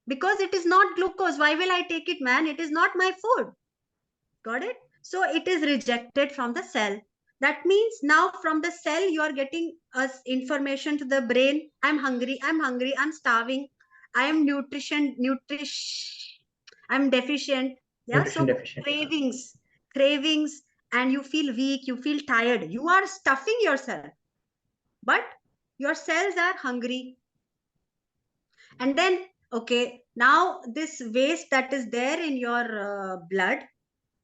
Because it is not glucose. Why will I take it, man? It is not my food. Got it? So it is rejected from the cell. That means now from the cell, you are getting us information to the brain. I'm hungry, I'm starving, I am I'm deficient. Yeah, Nutrition so deficient. cravings, and you feel weak, you feel tired. You are stuffing yourself, but your cells are hungry. And then, okay, now this waste that is there in your blood,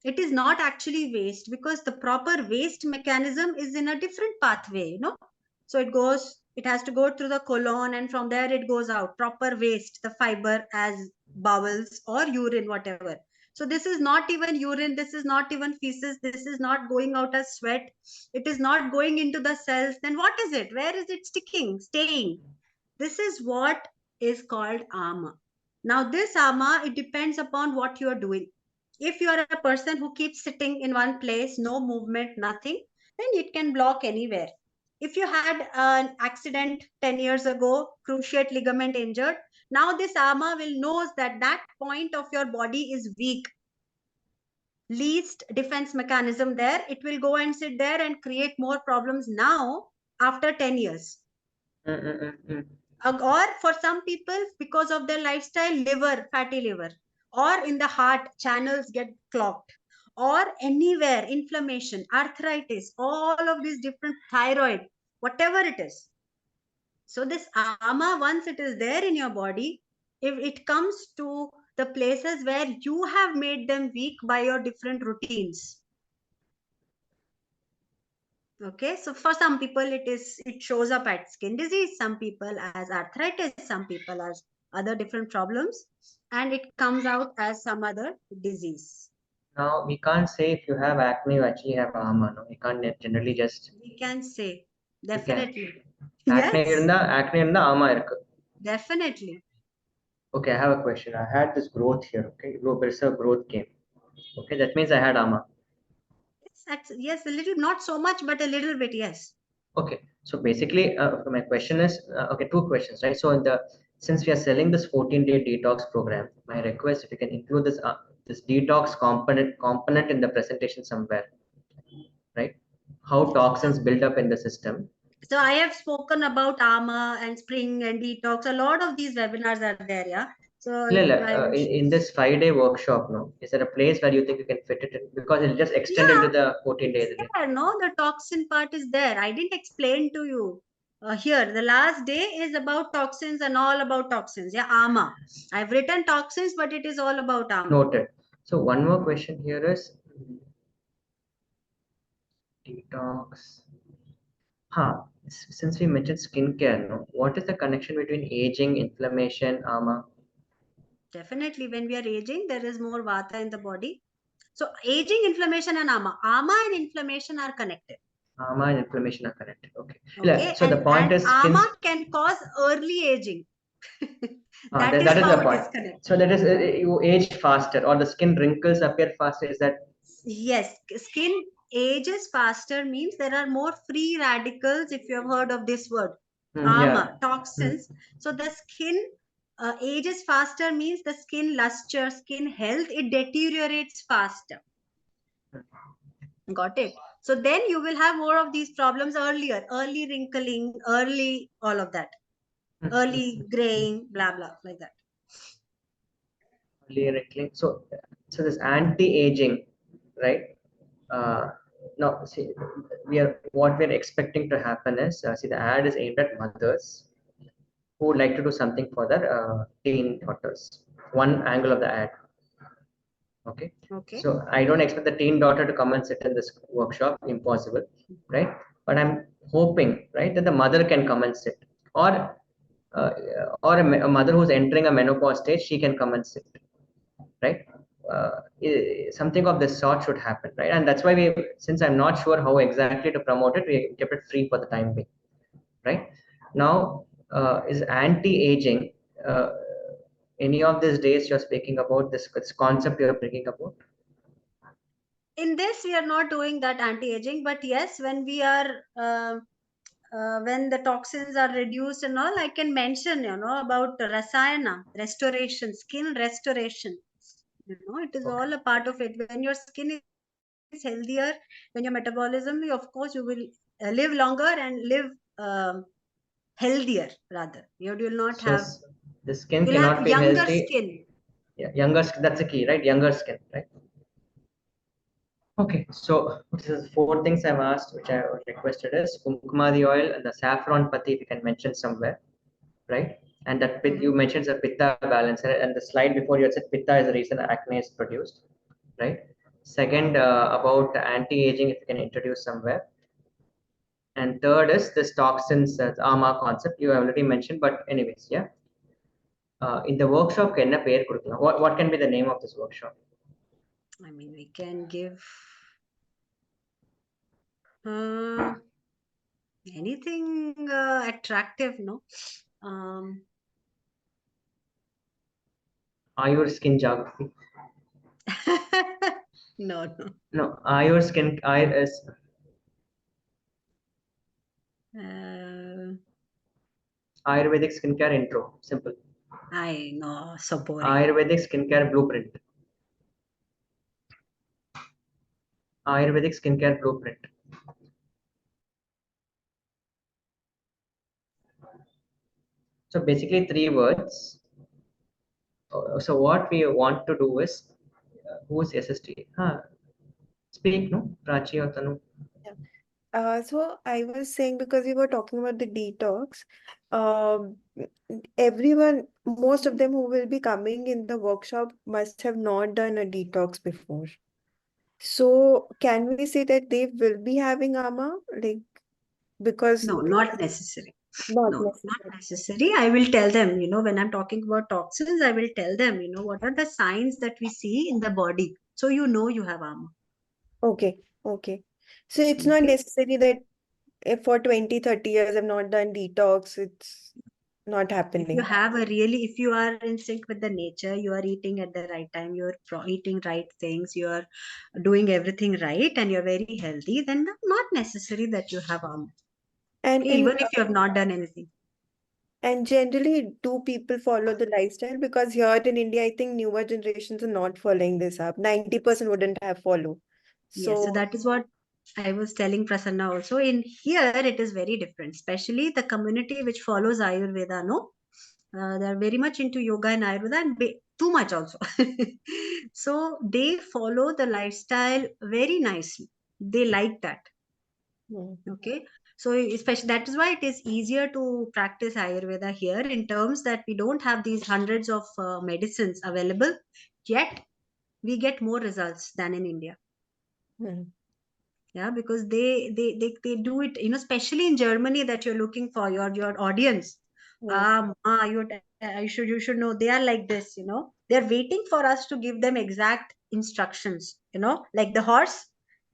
it is not actually waste, because the proper waste mechanism is in a different pathway, you know. So it has to go through the colon, and from there it goes out. Proper waste, the fiber as bowels or urine, whatever. So this is not even urine, this is not even feces, this is not going out as sweat. It is not going into the cells. Then what is it? Where is it staying? This is what is called ama. Now this ama, it depends upon what you are doing. If you are a person who keeps sitting in one place, no movement, nothing, then it can block anywhere. If you had an accident 10 years ago, cruciate ligament injured, now this ama will knows that that point of your body is weak. Least defense mechanism there. It will go and sit there and create more problems now after 10 years. Or for some people, because of their lifestyle, liver, fatty liver, or in the heart, channels get clogged, or anywhere, inflammation, arthritis, all of these different, thyroid, whatever it is. So this ama, once it is there in your body, if it comes to the places where you have made them weak by your different routines. Okay, so for some people it shows up as skin disease, some people as arthritis, some people as other different problems, and it comes out as some other disease. Now we can't say if you have acne, you actually have ama. No, we can't generally just. We can say definitely. Acne irunda ama irukku. Definitely. Okay, I have a question. I had this growth here. Okay, growth came. Okay, that means I had ama. Yes, a little, not so much, but a little bit, yes. Okay, so basically, my question is, okay, two questions, right? So since we are selling this 14-day detox program, my request, if you can include this detox component in the presentation somewhere, right? How toxins build up in the system. So I have spoken about ama and spring and detox. A lot of these webinars are there, yeah. So in this 5-day workshop, no, is there a place where you think you can fit it in? Because it'll just extend into the 14 days. Yeah, no, the toxin part is there. I didn't explain to you. Here, the last day is about toxins and all about toxins. Yeah, ama. I've written toxins, but it is all about ama. Noted. So one more question here is detox. Since we mentioned skincare, no, what is the connection between aging, inflammation, ama? Definitely, when we are aging, there is more vata in the body. So aging, inflammation, and ama. Ama and inflammation are connected. Ama and inflammation are connected. Okay. Okay. So the point is, ama can cause early aging. that is the point. So that is you age faster, or the skin wrinkles appear faster. Is that? Yes, skin ages faster means there are more free radicals, if you have heard of this word. Ama, toxins. So the skin ages faster means the skin luster, skin health, it deteriorates faster. Got it? So then you will have more of these problems earlier, early wrinkling, early all of that, early graying, blah blah, like that. Early wrinkling. So this anti-aging, right? Now see, what we're expecting to happen is, see, the ad is aimed at mothers who would like to do something for their teen daughters. One angle of the ad. Okay. Okay. So I don't expect the teen daughter to come and sit in this workshop, impossible, right? But I'm hoping, right, that the mother can come and sit, or uh, a mother who's entering a menopause stage, she can come and sit, right? Something of this sort should happen, right? And that's why we, since I'm not sure how exactly to promote it, we kept it free for the time being, right? Now, is anti-aging any of these days you're speaking about this concept you're speaking about? In this, we are not doing that anti-aging, but yes, when we are when the toxins are reduced and all, I can mention, about rasayana, restoration, skin restoration. It is all a part of it. When your skin is healthier, when your metabolism, of course, you will live longer and live healthier rather. You will not So have, the skin you'll have cannot be younger healthy. skin. Yeah, younger, that's the key, right? Younger skin, right? Okay, so this is four things I've asked, which I requested is kumkumadi oil and the saffron patti, if you can mention somewhere, right? And that you mentioned the pitta balance, and the slide before you had said pitta is the reason acne is produced, right? Second, about anti-aging, if you can introduce somewhere. And third is this toxins, AMA concept you already mentioned, but anyways, yeah. In the workshop, what can be the name of this workshop? I mean, we can give anything attractive, no? Ayur skin geography. No. No, Ayur skin is Ayurvedic skincare intro. Simple. I know, so boring. Ayurvedic skincare blueprint. Ayurvedic skincare blueprint. So basically 3 words. So what we want to do is, who's SST? Speak, no? Prachi or Tanu? Yeah. So I was saying, because we were talking about the detox, um, everyone, most of them who will be coming in the workshop must have not done a detox before. So can we say that they will be having AMA? Like, because No, not necessary. not No, not necessary. necessary. I will tell them, when I'm talking about toxins, I will tell them, what are the signs that we see in the body. So you have armor. Okay, okay. So it's not Okay. necessary that if for 20, 30 years I've not done detox, it's not If you happening. have if you are in sync with the nature, you are eating at the right time, you're eating right things, you are doing everything right, and you're very healthy, then not necessary that you have armor. And Okay, in even if you have not done anything. And generally, do people follow the lifestyle? Because here in India, I think newer generations are not following this up. 90% wouldn't have followed. Yes, so So, that is what I was telling Prasanna also. In here, it is very different, especially the community which follows Ayurveda, no? They are very much into yoga and Ayurveda, and too much also. So they follow the lifestyle very nicely. They like that. Okay. So especially that is why it is easier to practice Ayurveda here, in terms that we don't have these hundreds of medicines available, yet we get more results than in India. Yeah, because they do it, especially in Germany, that you're looking for your audience. You should know they are like this. They're waiting for us to give them exact instructions. Like the horse,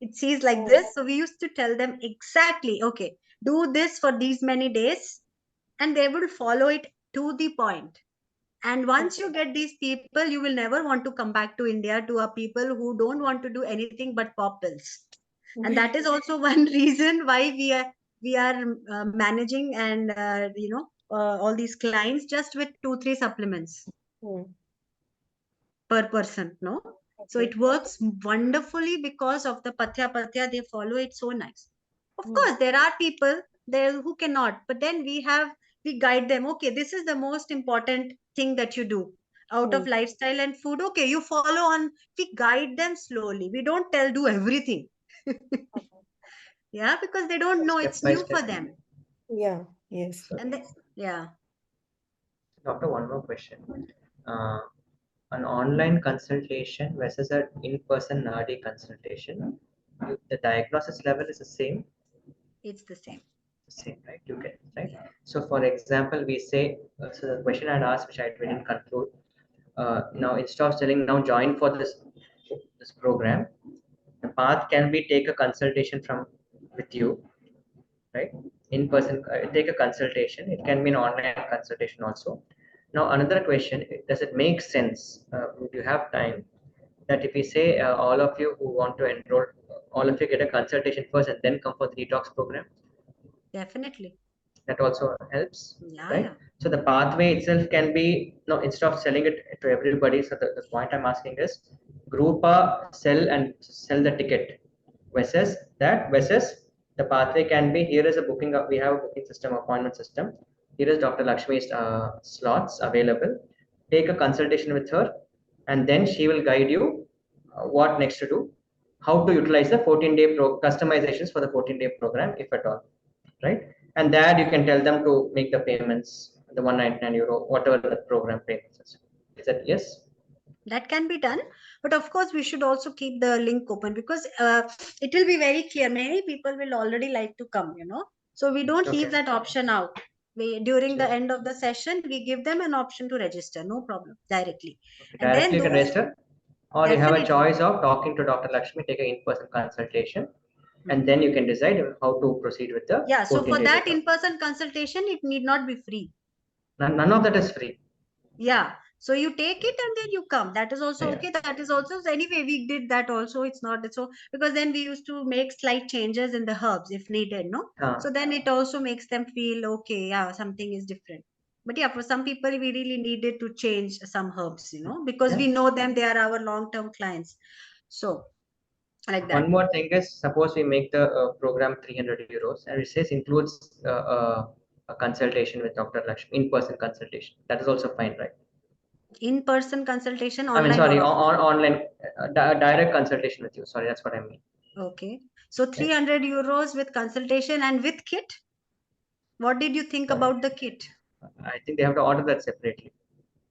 it sees like this. So we used to tell them exactly, okay, do this for these many days, and they will follow it to the point. And once you get these people, you will never want to come back to India, to a people who don't want to do anything but pop pills. And that is also one reason why we are managing and all these clients just with 2-3 supplements per person, no? So it works wonderfully because of the patya, they follow it so nice. Of course, there are people there who cannot, but then we guide them. Okay, this is the most important thing that you do out of lifestyle and food. Okay, you follow on. We guide them slowly. We don't do everything. Yeah, because they don't know, Step it's by new for step. them. Yeah, yes. So, And yeah. Doctor, one more question. An online consultation versus an in-person NADI consultation, the diagnosis level is the same, It's the same. right? You get it, right? So for example, we say, so the question I'd asked, which I didn't conclude, now instead of telling now join for this program, the path can be take a consultation with you, right? In person, take a consultation. It can be an online consultation also. Now another question: does it make sense? Would you have time that if we say all of you who want to enroll, all of you get a consultation first and then come for the detox program? Definitely. That also helps, Yeah, right? yeah. So the pathway itself can be, no, instead of selling it to everybody, so the point I'm asking is group sell the ticket versus the pathway can be, here is a booking we have a booking system, appointment system, here is Dr. Lakshmi's slots available, take a consultation with her, and then she will guide you what next to do, how to utilize the 14-day customizations for the 14-day program, if at all, right? And that you can tell them to make the payments, the 199 euro, whatever the program payments is. Is that yes? That can be done, but of course we should also keep the link open, because it will be very clear. Many people will already like to come, so we don't leave Okay. that option out. During the Sure. end of the session, we give them an option to register, no problem, directly. Okay. And Directly then you can those, register, or you have a definitely. choice of talking to Dr. Lakshmi, take an in-person consultation, and then you can decide how to proceed with the Yeah, so for 14-day that detox. in-person consultation, it need not be free. None of that is free. Yeah, so you take it and then you come. That is also Yeah. okay. That is also, anyway, we did that also. It's not so, because then we used to make slight changes in the herbs if needed, no? So then it also makes them feel okay, yeah, something is different. But yeah, for some people, we really needed to change some herbs, because we know them, they are our long-term clients. So like that. One more thing is, suppose we make the program 300 euros and it says includes a consultation with Dr. Lakshmi, in-person consultation. That is also fine, right? In-person consultation, I mean, online sorry, or offline? online, direct consultation with you. Sorry, that's what I mean. Okay. So 300 euros with consultation and with kit. What did you think about the kit? I think they have to order that separately.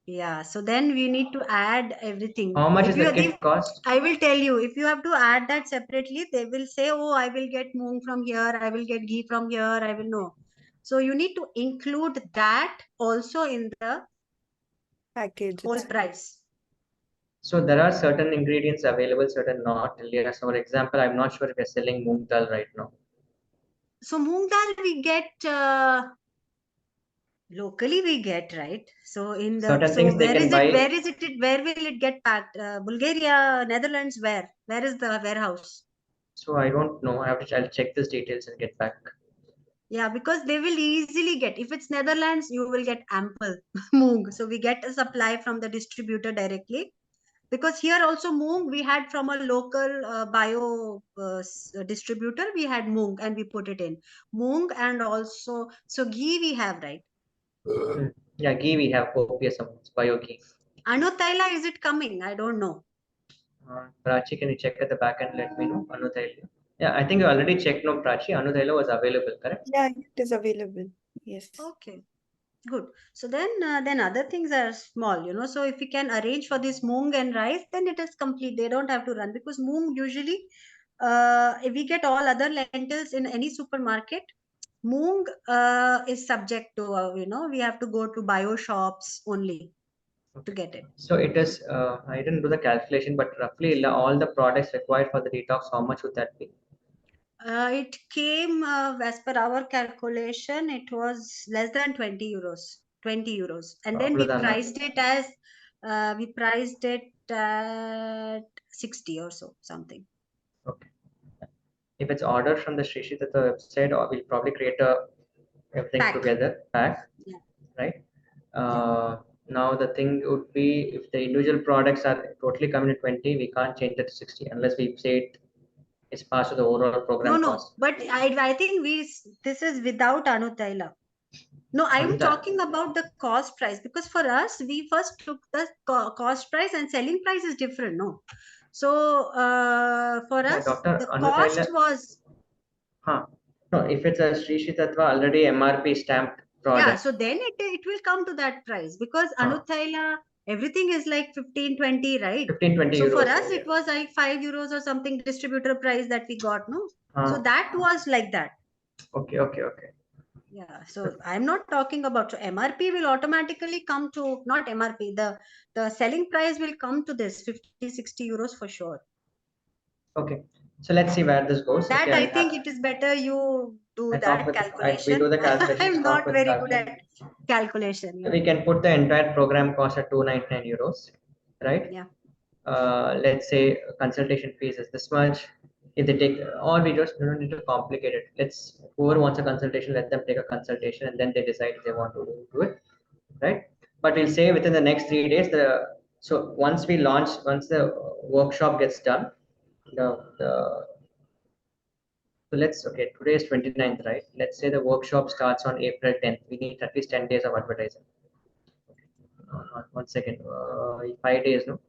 Yeah, so then we need to add everything. How much If is you the kit cost? I will tell you, if you have to add that separately, they will say, oh, I will get moong from here, I will get ghee from here, I will know. So you need to include that also in the Package whole itself. price. So there are certain ingredients available, certain not. Yes, for example, I'm not sure if you're selling moong dal right now. So moong dal we get locally, we get, right? So in the Certain things they can buy. where is it? Where will it get packed? Bulgaria, Netherlands, where? Where is the warehouse? So I don't know. I'll check these details and get back. Yeah, because they will easily get. If it's Netherlands, you will get ample moong. So we get a supply from the distributor directly. Because here also moong we had from a local bio distributor. We had moong and we put it in moong, and also so ghee we have, right? Yeah, ghee we have copious amounts, bio ghee. Anuthaila, is it coming? I don't know. Prachi, can you check at the back and let me know? Anuthaila. Yeah, I think you already checked. No, Prachi, Anuthaila was available, correct? Yeah, it is available. Yes. Okay, good. So then other things are small, So if we can arrange for this moong and rice, then it is complete. They don't have to run, because moong usually, if we get all other lentils in any supermarket, moong is subject to, we have to go to bio shops only to get it. So it is, I didn't do the calculation, but roughly all the products required for the detox, how much would that be? It came, as per our calculation, it was less than 20 euros. 20 euros. And then we priced it as, at 60 or so, something. Okay. If it's ordered from the Sri Sri Tattva website, or we'll probably create everything Pack. together, pack, Yeah. right? Now the thing would be, if the individual products are totally coming to 20, we can't change that to 60 unless we say it's part of the overall program No, cost. but I think this is without Anuthaila. No, I'm talking about the cost price, because for us, we first took the cost price, and selling price is different, no? So for us, the cost was. No, if it's a Sri Sri Tattva already MRP stamped product. Yeah, so then it will come to that price, because Anuthaila Everything is like 15, 20, right? 15, 20 So for euros. us, it was like 5 euros or something distributor price that we got, no? So Ah, that was like that. okay, okay, okay. Yeah. So I'm not talking about, so MRP will automatically come to, not MRP, the selling price will come to this 50, 60 euros for sure. Okay. So let's see where this goes. That Okay, I think it is better you do I talk that with we calculation. do the calculations. I'm Talk not with very good calculation. at calculation. Yeah. We can put the entire program cost at 299 euros, right? Yeah. Let's say consultation fees is this much. If they take, or we just don't need to complicate it. Let's, whoever wants a consultation, let them take a consultation and then they decide if they want to do it, right? But we'll say within the next 3 days, so once we launch, once the workshop gets done, the so let's, okay, today is 29th, right? Let's say the workshop starts on April 10th. We need at least 10 days of advertising. One second, 5 days, no?